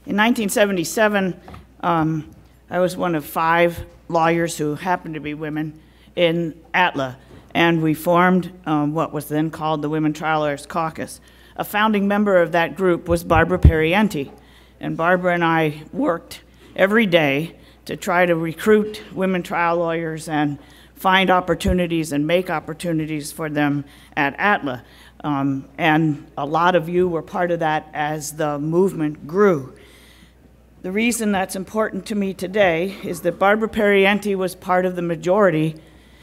In 1977, I was one of 5 lawyers who happened to be women in ATLA, and we formed what was then called the Women Trial Lawyers Caucus. A founding member of that group was Barbara Perienti. And Barbara and I worked every day to try to recruit women trial lawyers and find opportunities and make opportunities for them at ATLA. And a lot of you were part of that as the movement grew. The reason that's important to me today is that Barbara Perienti was part of the majority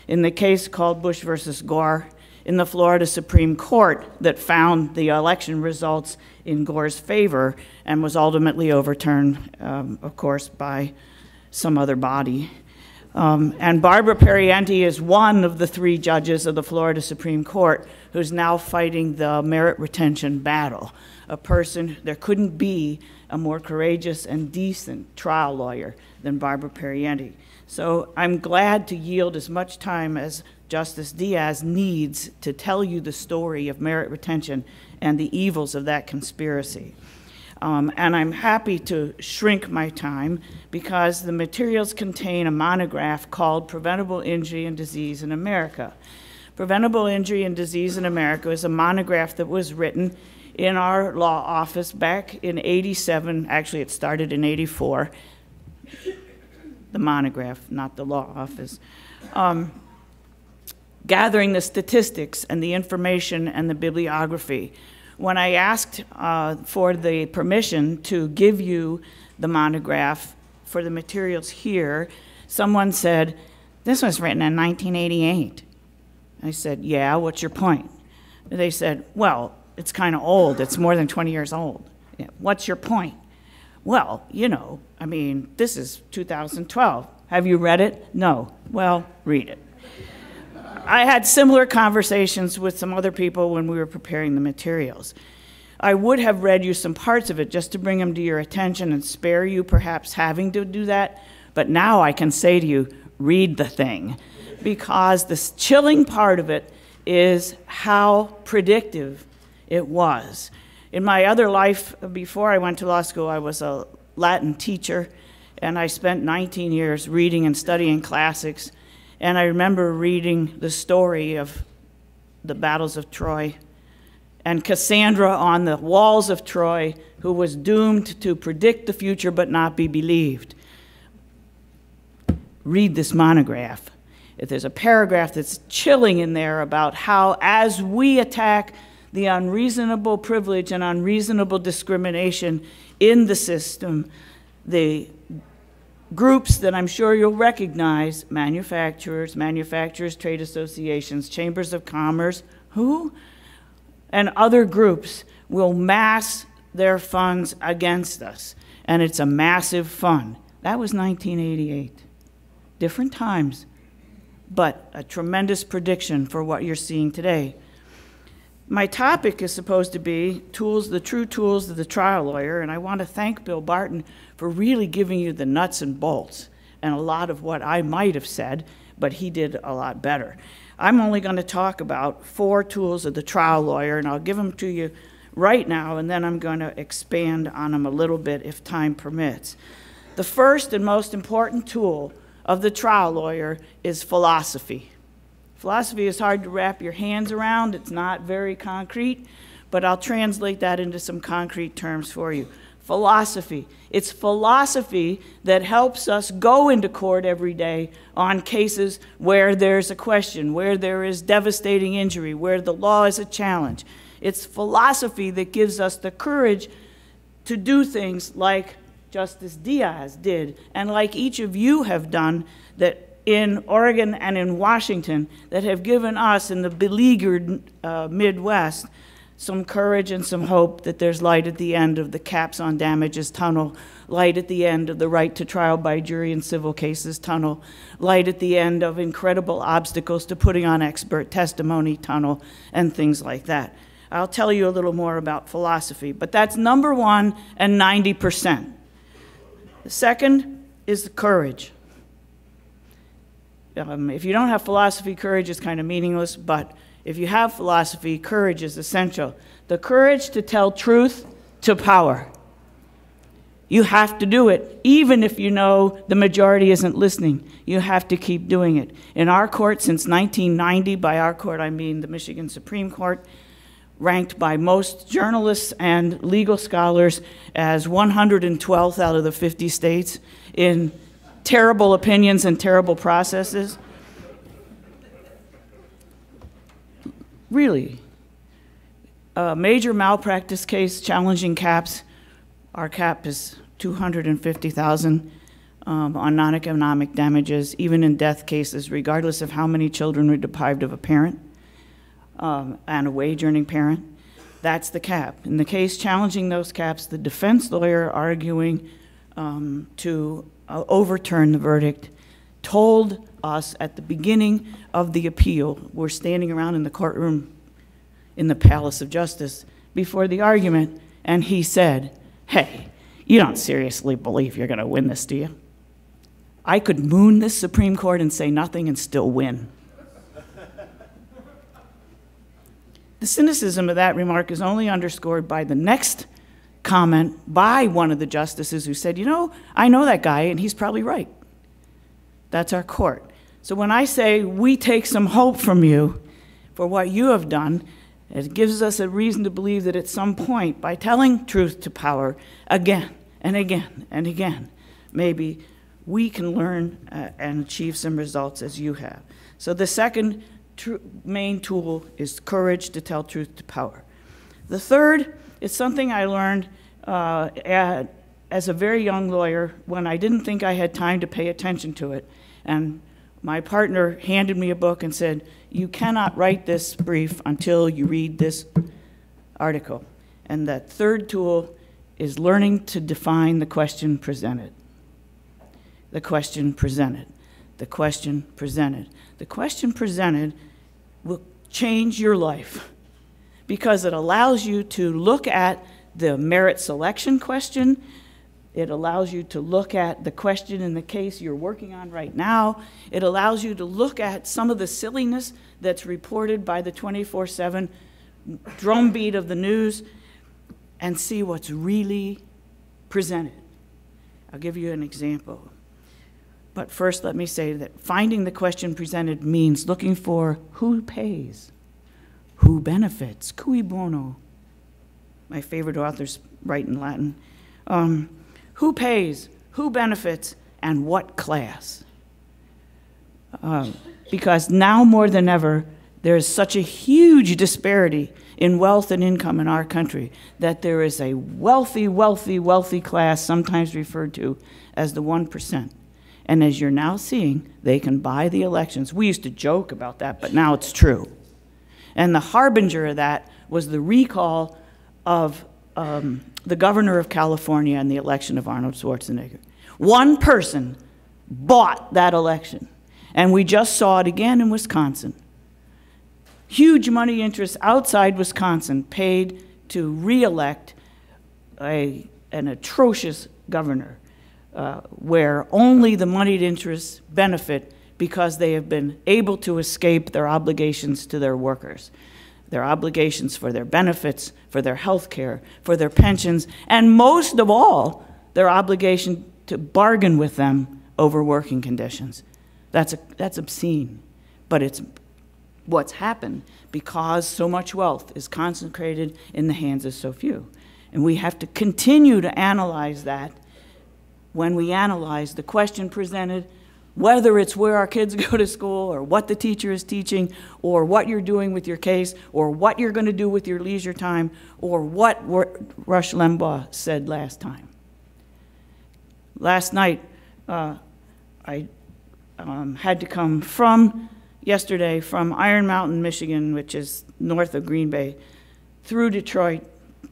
in the case called Bush versus Gore in the Florida Supreme Court that found the election results in Gore's favor and was ultimately overturned, of course, by some other body. And Barbara Perrienti is one of the 3 judges of the Florida Supreme Court who's now fighting the merit retention battle. A person, there couldn't be a more courageous and decent trial lawyer than Barbara Perrienti. So I'm glad to yield as much time as Justice Diaz needs to tell you the story of merit retention and the evils of that conspiracy. And I'm happy to shrink my time because the materials contain a monograph called Preventable Injury and Disease in America. Preventable Injury and Disease in America is a monograph that was written in our law office back in '87. Actually, it started in '84. The monograph, not the law office. Gathering the statistics and the information and the bibliography. When I asked for the permission to give you the monograph for the materials here, someone said, "This was written in 1988. I said, "Yeah, what's your point?" They said, "Well, it's kind of old. It's more than 20 years old." Yeah, "What's your point?" "Well, you know, I mean, this is 2012. Have you read it?" "No." "Well, read it." I had similar conversations with some other people when we were preparing the materials. I would have read you some parts of it just to bring them to your attention and spare you perhaps having to do that, but now I can say to you, read the thing, because the chilling part of it is how predictive it was. In my other life, before I went to law school, I was a Latin teacher, and I spent 19 years reading and studying classics. And I remember reading the story of the battles of Troy and Cassandra on the walls of Troy, who was doomed to predict the future but not be believed. Read this monograph. If there's a paragraph that's chilling in there about how, as we attack the unreasonable privilege and unreasonable discrimination in the system, the groups that I'm sure you'll recognize, manufacturers, trade associations, chambers of commerce, and other groups will mass their funds against us. And it's a massive fund. That was 1988. Different times, but a tremendous prediction for what you're seeing today. My topic is supposed to be the true tools of the trial lawyer, and I want to thank Bill Barton for really giving you the nuts and bolts and a lot of what I might have said, but he did a lot better. I'm only going to talk about 4 tools of the trial lawyer, and I'll give them to you right now, and then I'm going to expand on them a little bit if time permits. The first and most important tool of the trial lawyer is philosophy. Philosophy is hard to wrap your hands around. It's not very concrete, but I'll translate that into some concrete terms for you. Philosophy. It's philosophy that helps us go into court every day on cases where there's a question, where there is devastating injury, where the law is a challenge. It's philosophy that gives us the courage to do things like Justice Diaz did, and like each of you have done, that in Oregon and in Washington, that have given us in the beleaguered Midwest some courage and some hope that there's light at the end of the caps on damages tunnel, light at the end of the right to trial by jury in civil cases tunnel, light at the end of incredible obstacles to putting on expert testimony tunnel, and things like that. I'll tell you a little more about philosophy, but that's number 1 and 90%. The second is the courage. If you don't have philosophy, courage is kind of meaningless, but if you have philosophy, courage is essential. The courage to tell truth to power. You have to do it, even if you know the majority isn't listening. You have to keep doing it. In our court since 1990, by our court I mean the Michigan Supreme Court, ranked by most journalists and legal scholars as 112th out of the 50 states in terrible opinions and terrible processes. Really, a major malpractice case challenging caps, our cap is $250,000 on non-economic damages, even in death cases, regardless of how many children were deprived of a parent. and a wage-earning parent. That's the cap. In the case challenging those caps, the defense lawyer arguing to overturn the verdict told us at the beginning of the appeal, we're standing around in the courtroom in the Palace of Justice before the argument, and he said, "Hey, you don't seriously believe you're going to win this, do you? I could moon this Supreme Court and say nothing and still win." The cynicism of that remark is only underscored by the next comment by one of the justices who said, "You know, I know that guy, and he's probably right." That's our court. So when I say we take some hope from you for what you have done, it gives us a reason to believe that at some point, by telling truth to power again and again and again, maybe we can learn and achieve some results as you have. So the second main tool is courage to tell truth to power. The third is something I learned as a very young lawyer when I didn't think I had time to pay attention to it. And my partner handed me a book and said, "You cannot write this brief until you read this article." And that third tool is learning to define the question presented. The question presented. The question presented. The question presented will change your life because it allows you to look at the merit selection question. It allows you to look at the question in the case you're working on right now. It allows you to look at some of the silliness that's reported by the 24/7 drumbeat of the news and see what's really presented. I'll give you an example. But first, let me say that finding the question presented means looking for who pays, who benefits, cui bono. My favorite authors write in Latin. Who pays, who benefits, and what class? Because now more than ever, there's such a huge disparity in wealth and income in our country that there is a wealthy, wealthy, wealthy class, sometimes referred to as the 1%. And as you're now seeing, they can buy the elections. We used to joke about that, but now it's true. And the harbinger of that was the recall of the governor of California and the election of Arnold Schwarzenegger. One person bought that election. And we just saw it again in Wisconsin. Huge money interests outside Wisconsin paid to re-elect an atrocious governor where only the moneyed interests benefit because they have been able to escape their obligations to their workers, their obligations for their benefits, for their health care, for their pensions, and most of all, their obligation to bargain with them over working conditions. That's obscene, but it's what's happened because so much wealth is concentrated in the hands of so few. And we have to continue to analyze that when we analyze the question presented, whether it's where our kids go to school or what the teacher is teaching or what you're doing with your case or what you're going to do with your leisure time or what Rush Limbaugh said last time. Last night, I had to come yesterday from Iron Mountain, Michigan, which is north of Green Bay, through Detroit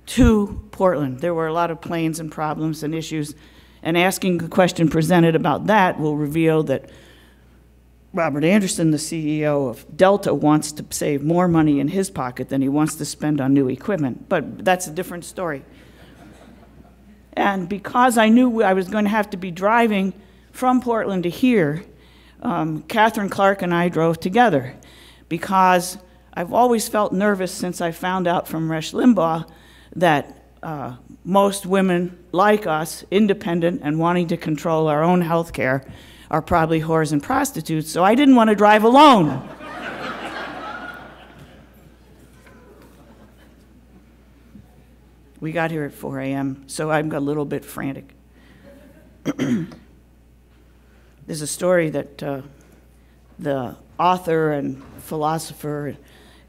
to Portland. There were a lot of planes and problems and issues, and asking the question presented about that will reveal that Robert Anderson, the CEO of Delta, wants to save more money in his pocket than he wants to spend on new equipment. But that's a different story. And because I knew I was going to have to be driving from Portland to here, Catherine Clark and I drove together because I've always felt nervous since I found out from Rush Limbaugh that most women like us, independent and wanting to control our own health care, are probably whores and prostitutes, so I didn't want to drive alone. We got here at 4 a.m., so I'm a little bit frantic. There's a story that the author and philosopher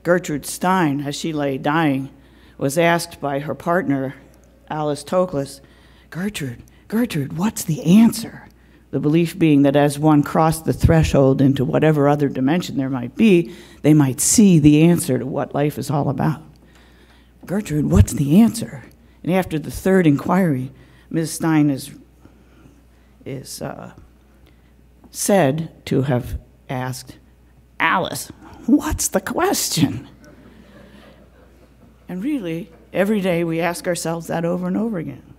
Gertrude Stein, as she lay dying, was asked by her partner, Alice Toklas, Gertrude, what's the answer? The belief being that as one crossed the threshold into whatever other dimension there might be, they might see the answer to what life is all about. Gertrude, what's the answer? And after the third inquiry, Ms. Stein is said to have asked, Alice, what's the question? And really, every day we ask ourselves that over and over again.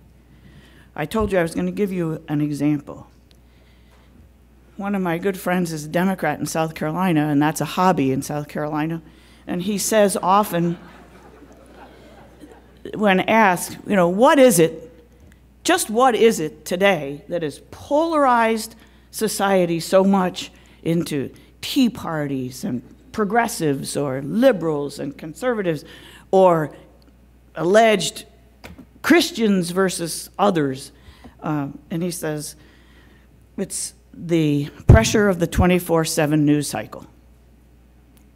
I told you I was going to give you an example. One of my good friends is a Democrat in South Carolina, and that's a hobby in South Carolina. And he says often, when asked, what is it, just what is it today that has polarized society so much into Tea Parties and progressives or liberals and conservatives or alleged Christians versus others? And he says, it's the pressure of the 24/7 news cycle.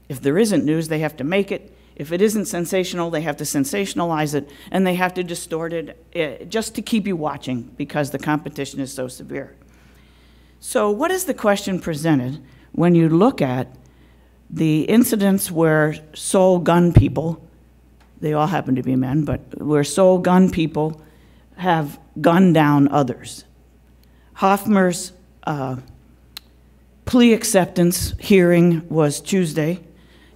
If there isn't news, they have to make it. If it isn't sensational, they have to sensationalize it, and they have to distort it just to keep you watching because the competition is so severe. So what is the question presented when you look at the incidents where sole gun people, they all happen to be men, but where sole gun people have gunned down others? Hoffmer's plea acceptance hearing was Tuesday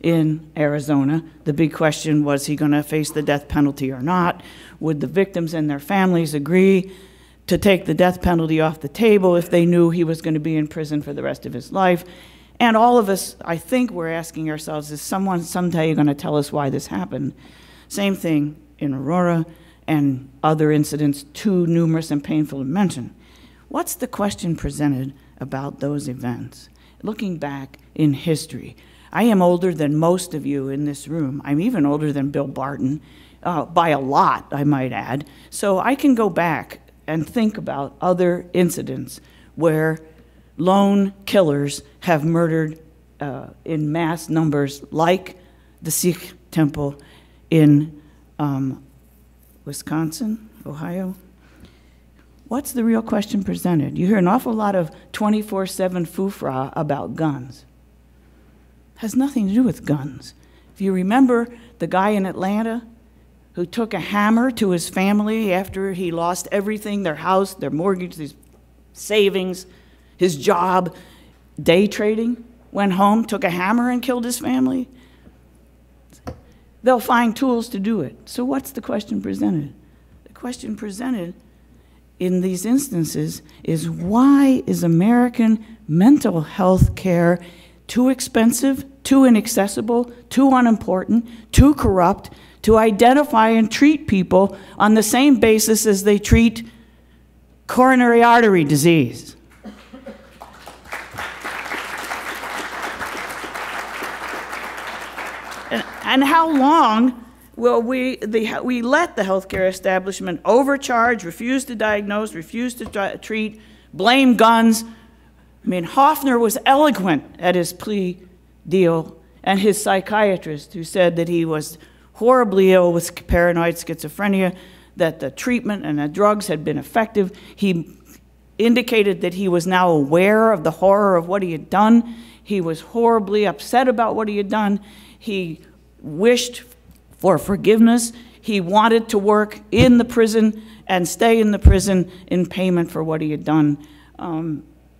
in Arizona. The big question was he going to face the death penalty or not? Would the victims and their families agree to take the death penalty off the table if they knew he was going to be in prison for the rest of his life? And all of us, I think we're asking ourselves, is someone someday going to tell us why this happened? Same thing in Aurora and other incidents too numerous and painful to mention. What's the question presented about those events? Looking back in history, I am older than most of you in this room. I'm even older than Bill Barton, by a lot, I might add. So I can go back and think about other incidents where lone killers have murdered in mass numbers, like the Sikh temple in Wisconsin, Ohio. What's the real question presented? You hear an awful lot of 24/7 foofra about guns. Has nothing to do with guns. If you remember the guy in Atlanta who took a hammer to his family after he lost everything, their house, their mortgage, his savings, his job, day trading, went home, took a hammer and killed his family? They'll find tools to do it. So what's the question presented? The question presented in these instances is, why is American mental health care too expensive, too inaccessible, too unimportant, too corrupt to identify and treat people on the same basis as they treat coronary artery disease? And how long will we let the healthcare establishment overcharge, refuse to diagnose, refuse to treat, blame guns? I mean, Hoffner was eloquent at his plea deal, and his psychiatrist, who said that he was horribly ill with paranoid schizophrenia, that the treatment and the drugs had been effective. He indicated that he was now aware of the horror of what he had done. He was horribly upset about what he had done. He wished for forgiveness. He wanted to work in the prison and stay in the prison in payment for what he had done.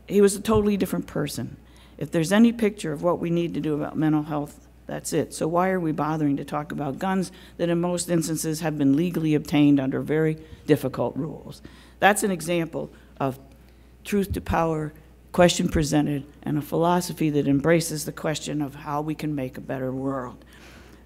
He was a totally different person. If there's any picture of what we need to do about mental health, that's it. So why are we bothering to talk about guns that in most instances have been legally obtained under very difficult rules? That's an example of truth to power, question presented, and a philosophy that embraces the question of how we can make a better world.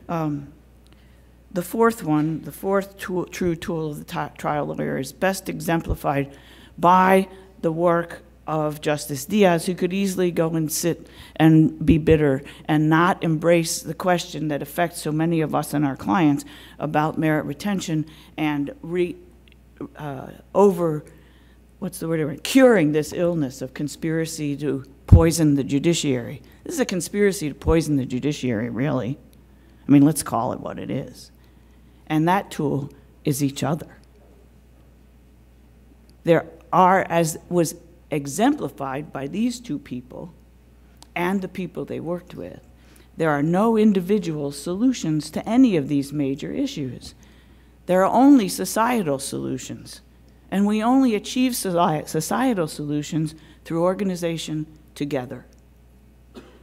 The fourth one, the fourth true tool of the trial lawyer, is best exemplified by the work of Justice Diaz, who could easily go and sit and be bitter and not embrace the question that affects so many of us and our clients about merit retention and curing this illness of conspiracy to poison the judiciary. This is a conspiracy to poison the judiciary, really. I mean, let's call it what it is. And that tool is each other. There are, as was exemplified by these two people and the people they worked with. There are no individual solutions to any of these major issues. There are only societal solutions, and we only achieve societal solutions through organization together.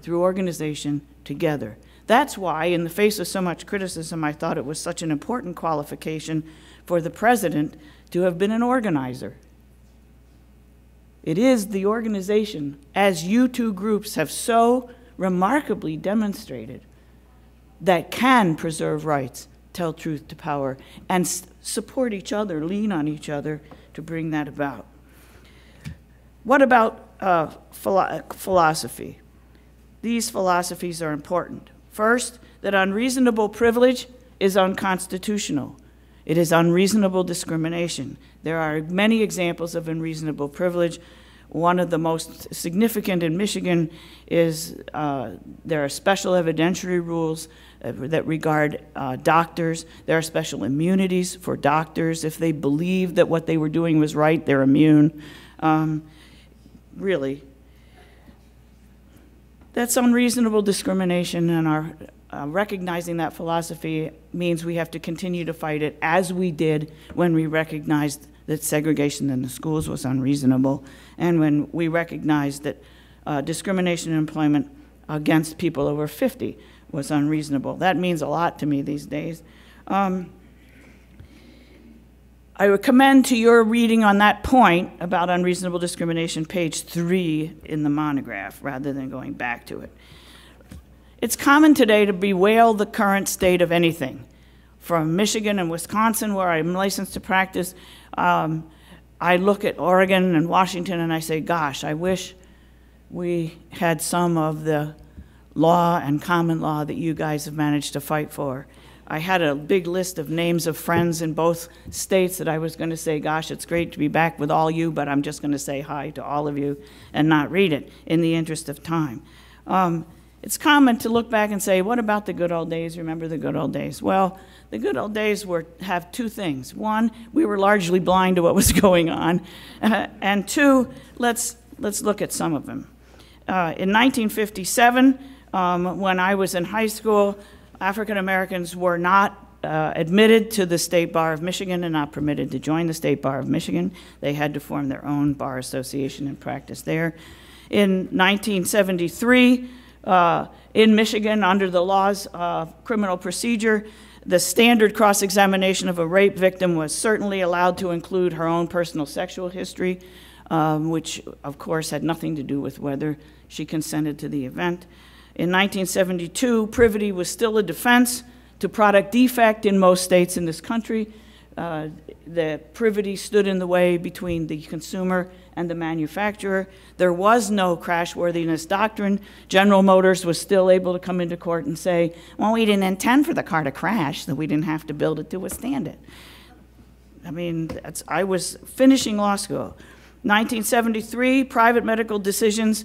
Through organization together. That's why, in the face of so much criticism, I thought it was such an important qualification for the president to have been an organizer. It is the organization, as you two groups have so remarkably demonstrated, that can preserve rights, tell truth to power, and support each other, lean on each other to bring that about. What about philosophy? These philosophies are important. First, that unreasonable privilege is unconstitutional. It is unreasonable discrimination. There are many examples of unreasonable privilege. One of the most significant in Michigan is there are special evidentiary rules that regard doctors. There are special immunities for doctors. If they believe that what they were doing was right, they're immune. Really, that's unreasonable discrimination, and our recognizing that philosophy means we have to continue to fight it, as we did when we recognized that segregation in the schools was unreasonable, and when we recognized that discrimination in employment against people over 50 was unreasonable. That means a lot to me these days. I would commend to your reading on that point about unreasonable discrimination, page 3 in the monograph, rather than going back to it. It's common today to bewail the current state of anything. From Michigan and Wisconsin, where I'm licensed to practice, I look at Oregon and Washington and I say, gosh, I wish we had some of the law and common law that you guys have managed to fight for. I had a big list of names of friends in both states that I was going to say, gosh, it's great to be back with all you, but I'm just going to say hi to all of you and not read it in the interest of time. It's common to look back and say, what about the good old days? Remember the good old days? Well, the good old days have two things. One, we were largely blind to what was going on. And two, let's look at some of them. In 1957, when I was in high school, African Americans were not admitted to the State Bar of Michigan and not permitted to join the State Bar of Michigan. They had to form their own bar association and practice there. In 1973, in Michigan, under the laws of criminal procedure, the standard cross-examination of a rape victim was certainly allowed to include her own personal sexual history, which, of course, had nothing to do with whether she consented to the event. In 1972, privity was still a defense to product defect in most states in this country. The privity stood in the way between the consumer and the manufacturer. There was no crashworthiness doctrine. General Motors was still able to come into court and say, well, we didn't intend for the car to crash, so we didn't have to build it to withstand it. I mean, I was finishing law school. 1973, private medical decisions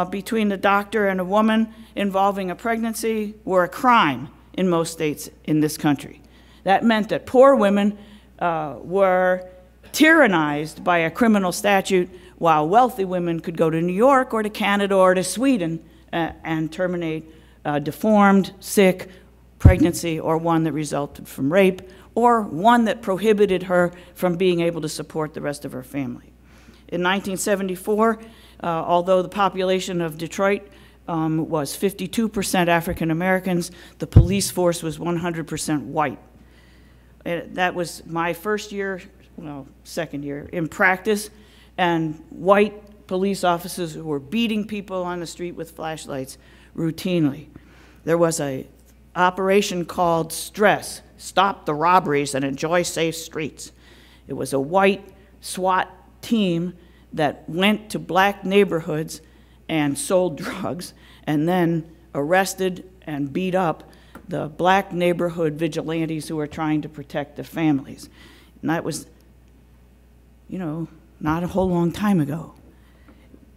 between a doctor and a woman involving a pregnancy were a crime in most states in this country. That meant that poor women were tyrannized by a criminal statute, while wealthy women could go to New York or to Canada or to Sweden and terminate a deformed, sick pregnancy, or one that resulted from rape, or one that prohibited her from being able to support the rest of her family. In 1974, although the population of Detroit was 52% African Americans, the police force was 100% white. That was my first year, well, second year, in practice, and white police officers who were beating people on the street with flashlights routinely. There was an operation called STRESS, Stop the Robberies and Enjoy Safe Streets. It was a white SWAT team that went to black neighborhoods and sold drugs and then arrested and beat up the black neighborhood vigilantes who were trying to protect the families. And that was, you know, not a whole long time ago.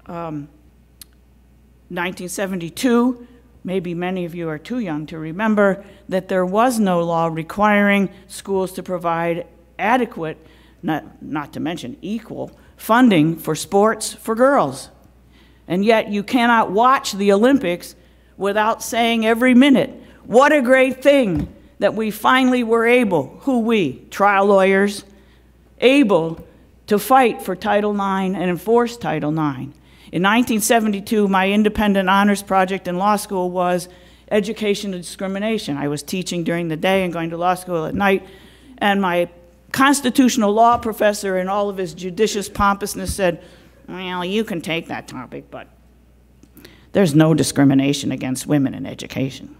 1972, maybe many of you are too young to remember that there was no law requiring schools to provide adequate, not to mention equal, funding for sports for girls. And yet you cannot watch the Olympics without saying every minute, what a great thing that we finally were able, trial lawyers, able to fight for Title IX and enforce Title IX. In 1972, my independent honors project in law school was education and discrimination. I was teaching during the day and going to law school at night, and my constitutional law professor, in all of his judicious pompousness, said, well, you can take that topic, but there's no discrimination against women in education.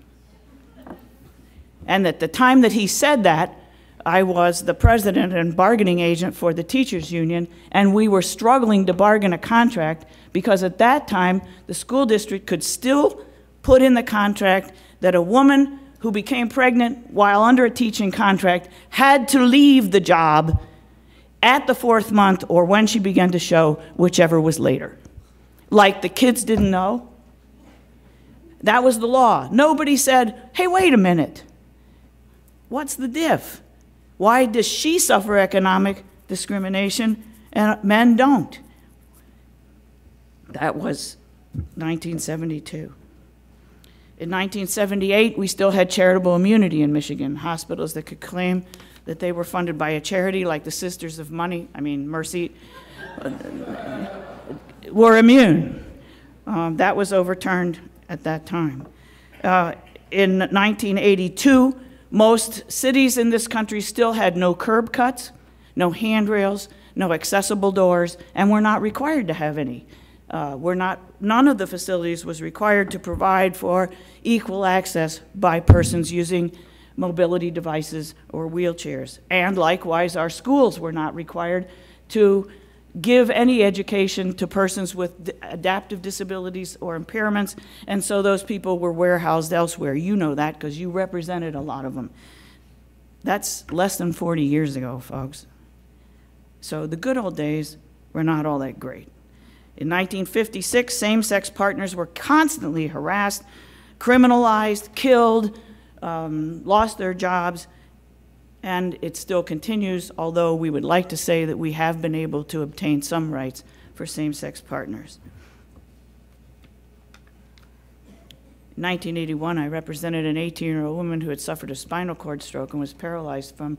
And at the time that he said that, I was the president and bargaining agent for the teachers union, and we were struggling to bargain a contract because at that time, the school district could still put in the contract that a woman who became pregnant while under a teaching contract had to leave the job at the 4th month or when she began to show, whichever was later. Like the kids didn't know. That was the law. Nobody said, hey, wait a minute. What's the diff? Why does she suffer economic discrimination and men don't? That was 1972. In 1978, we still had charitable immunity in Michigan. Hospitals that could claim that they were funded by a charity like the Sisters of Mercy, were immune. That was overturned at that time. In 1982, most cities in this country still had no curb cuts, no handrails, no accessible doors, and were not required to have any. None of the facilities was required to provide for equal access by persons using mobility devices or wheelchairs. And likewise, our schools were not required to give any education to persons with adaptive disabilities or impairments, and so those people were warehoused elsewhere. You know that because you represented a lot of them. That's less than 40 years ago, folks. So the good old days were not all that great. In 1956, same-sex partners were constantly harassed, criminalized, killed, lost their jobs, and it still continues, although we would like to say that we have been able to obtain some rights for same-sex partners. In 1981, I represented an 18-year-old woman who had suffered a spinal cord stroke and was paralyzed from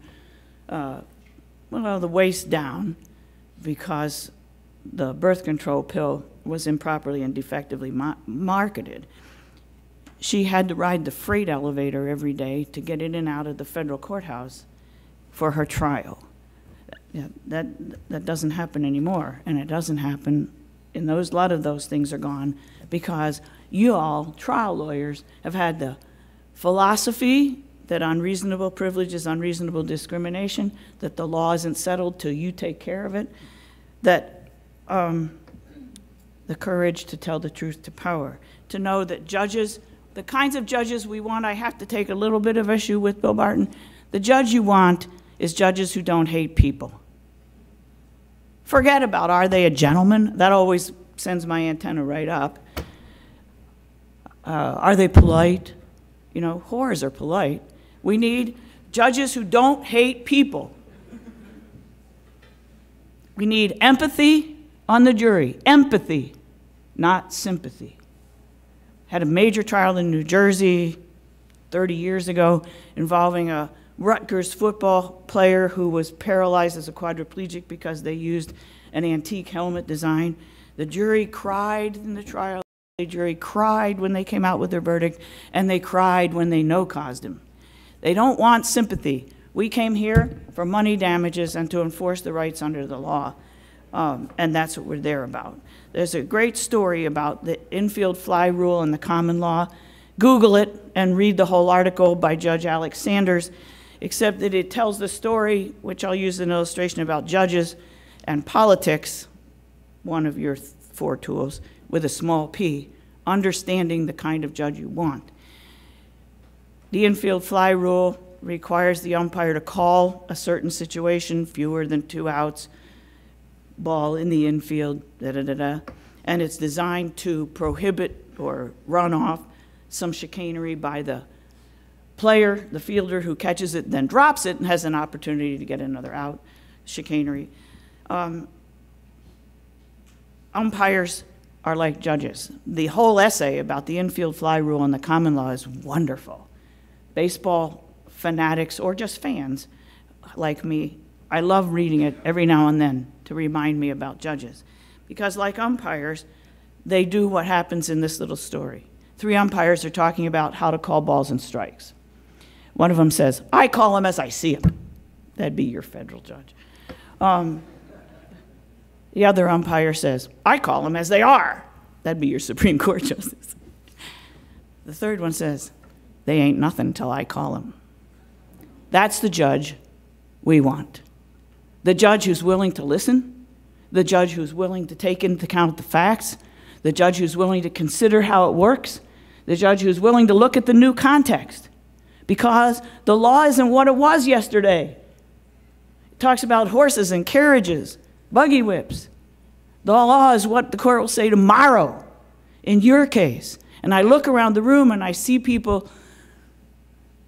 the waist down because the birth control pill was improperly and defectively marketed. She had to ride the freight elevator every day to get in and out of the federal courthouse for her trial. Yeah, that doesn't happen anymore, and it doesn't happen, and a lot of those things are gone because you all, trial lawyers, have had the philosophy that unreasonable privilege is unreasonable discrimination, that the law isn't settled till you take care of it, that the courage to tell the truth to power, to know that judges, the kinds of judges we want, I have to take a little bit of issue with Bill Barton. The judge you want is judges who don't hate people. Forget about, are they a gentleman? That always sends my antenna right up. Are they polite? You know, whores are polite. We need judges who don't hate people. We need empathy on the jury. Empathy, not sympathy. Had a major trial in New Jersey 30 years ago involving a Rutgers football player who was paralyzed as a quadriplegic because they used an antique helmet design. The jury cried in the trial. The jury cried when they came out with their verdict, and they cried when they no-caused him. They don't want sympathy. We came here for money damages and to enforce the rights under the law, and that's what we're there about. There's a great story about the infield fly rule and the common law. Google it and read the whole article by Judge Alex Sanders, except that it tells the story, which I'll use as an illustration, about judges and politics, one of your 4 tools, with a small p, understanding the kind of judge you want. The infield fly rule requires the umpire to call a certain situation, fewer than 2 outs, ball in the infield, and it's designed to prohibit or run off some chicanery by the player, the fielder who catches it, then drops it and has an opportunity to get another out, chicanery. umpires are like judges. The whole essay about the infield fly rule and the common law is wonderful. Baseball fanatics or just fans like me, I love reading it every now and then to remind me about judges. Because like umpires, they do what happens in this little story. 3 umpires are talking about how to call balls and strikes. One of them says, I call them as I see them. That'd be your federal judge. The other umpire says, I call them as they are. That'd be your Supreme Court justice. The third one says, they ain't nothing until I call them. That's the judge we want. The judge who's willing to listen, the judge who's willing to take into account the facts, the judge who's willing to consider how it works, the judge who's willing to look at the new context. Because the law isn't what it was yesterday. It talks about horses and carriages, buggy whips. The law is what the court will say tomorrow in your case. And I look around the room and I see people,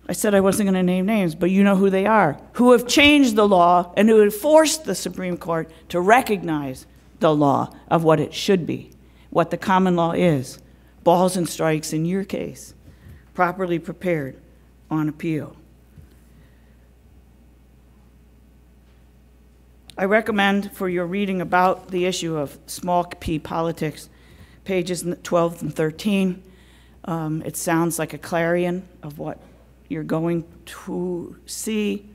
I said I wasn't going to name names, but you know who they are, who have changed the law and who have forced the Supreme Court to recognize the law of what it should be, what the common law is. Balls and strikes in your case, properly prepared on appeal. I recommend for your reading about the issue of small p politics, pages 12 and 13. It sounds like a clarion of what you're going to see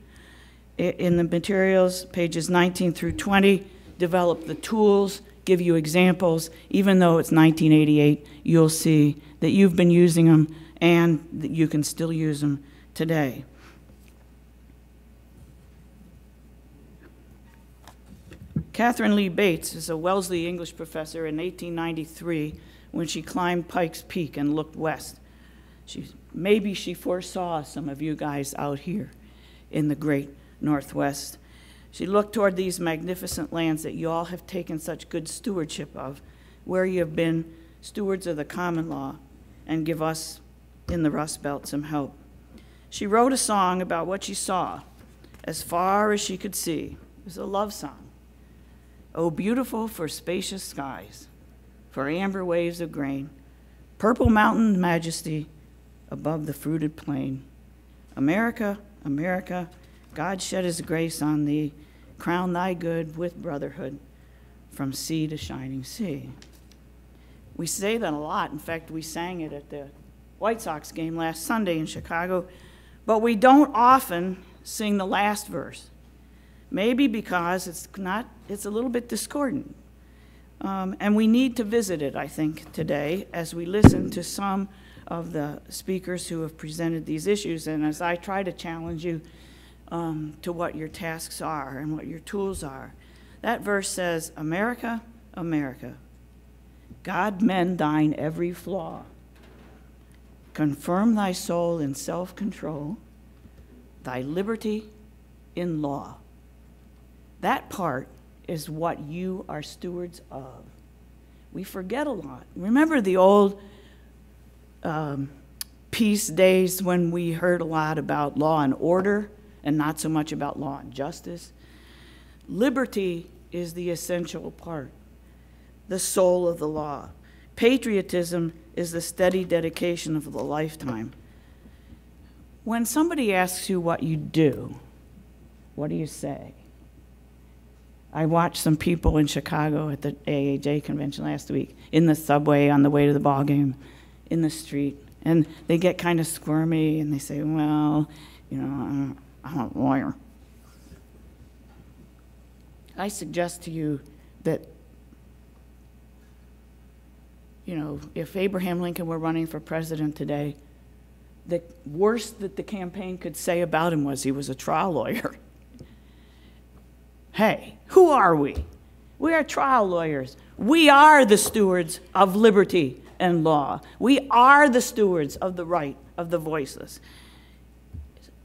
in the materials. Pages 19 through 20 develop the tools, give you examples. Even though it's 1988, you'll see that you've been using them and that you can still use them today. Catherine Lee Bates is a Wellesley English professor in 1893 when she climbed Pikes Peak and looked west. Maybe she foresaw some of you guys out here in the great Northwest. She looked toward these magnificent lands that you all have taken such good stewardship of, where you have been stewards of the common law, and give us in the Rust Belt some help. She wrote a song about what she saw as far as she could see. It was a love song. Oh, beautiful for spacious skies, for amber waves of grain, purple mountain majesty above the fruited plain. America, America, God shed his grace on thee, crown thy good with brotherhood from sea to shining sea. We say that a lot. In fact, we sang it at the White Sox game last Sunday in Chicago, but we don't often sing the last verse. Maybe because it's a little bit discordant. And we need to visit it, I think, today as we listen to some of the speakers who have presented these issues, and as I try to challenge you to what your tasks are and what your tools are. That verse says, America, America, God mend thine every flaw. Confirm thy soul in self-control, thy liberty in law. That part is what you are stewards of. We forget a lot. Remember the old peace days when we heard a lot about law and order and not so much about law and justice? Liberty is the essential part, the soul of the law. Patriotism is the steady dedication of the lifetime. When somebody asks you what you do, what do you say? I watched some people in Chicago at the AAJ convention last week, in the subway on the way to the ball game, in the street, and they get kind of squirmy and they say, well, you know, I'm a lawyer. I suggest to you that, you know, if Abraham Lincoln were running for president today, the worst that the campaign could say about him was he was a trial lawyer. Hey, who are we? We are trial lawyers. We are the stewards of liberty and law. We are the stewards of the right of the voiceless.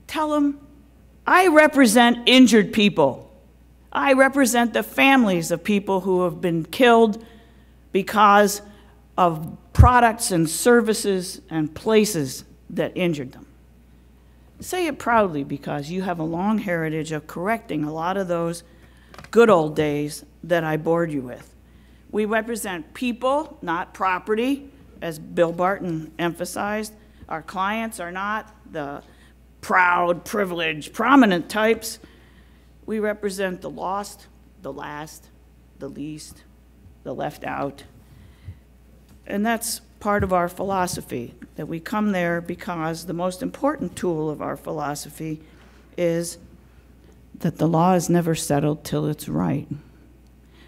Tell them, I represent injured people. I represent the families of people who have been killed because of products and services and places that injured them. Say it proudly, because you have a long heritage of correcting a lot of those good old days that I bored you with. We represent people, not property, as Bill Barton emphasized. Our clients are not the proud, privileged, prominent types. We represent the lost, the last, the least, the left out. And that's part of our philosophy, that we come there because the most important tool of our philosophy is that the law is never settled till it's right.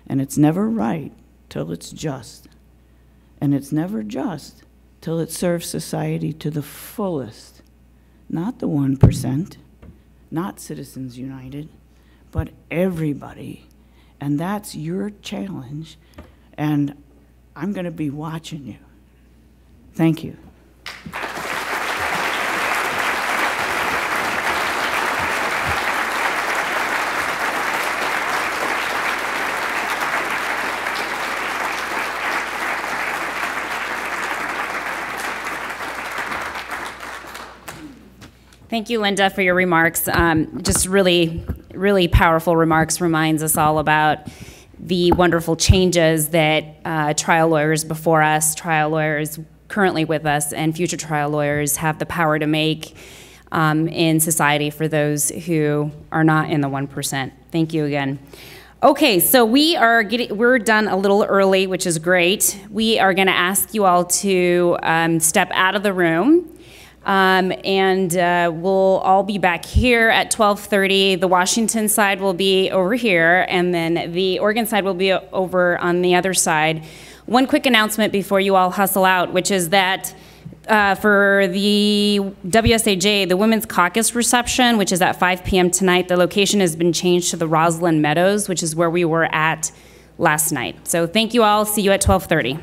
And it's never right till it's just. And it's never just till it serves society to the fullest. Not the 1%, not Citizens United, but everybody. And that's your challenge. And I'm going to be watching you. Thank you. Thank you, Linda, for your remarks. Just really, really powerful remarks. Reminds us all about the wonderful changes that trial lawyers before us, trial lawyers currently with us, and future trial lawyers have the power to make in society for those who are not in the 1%. Thank you again. Okay, so we're done a little early, which is great. We are going to ask you all to step out of the room. And we'll all be back here at 12:30. The Washington side will be over here, and then the Oregon side will be over on the other side. One quick announcement before you all hustle out, which is that for the WSAJ, the Women's Caucus reception, which is at 5 p.m. tonight, the location has been changed to the Roslyn Meadows, which is where we were at last night. So thank you all. See you at 12:30.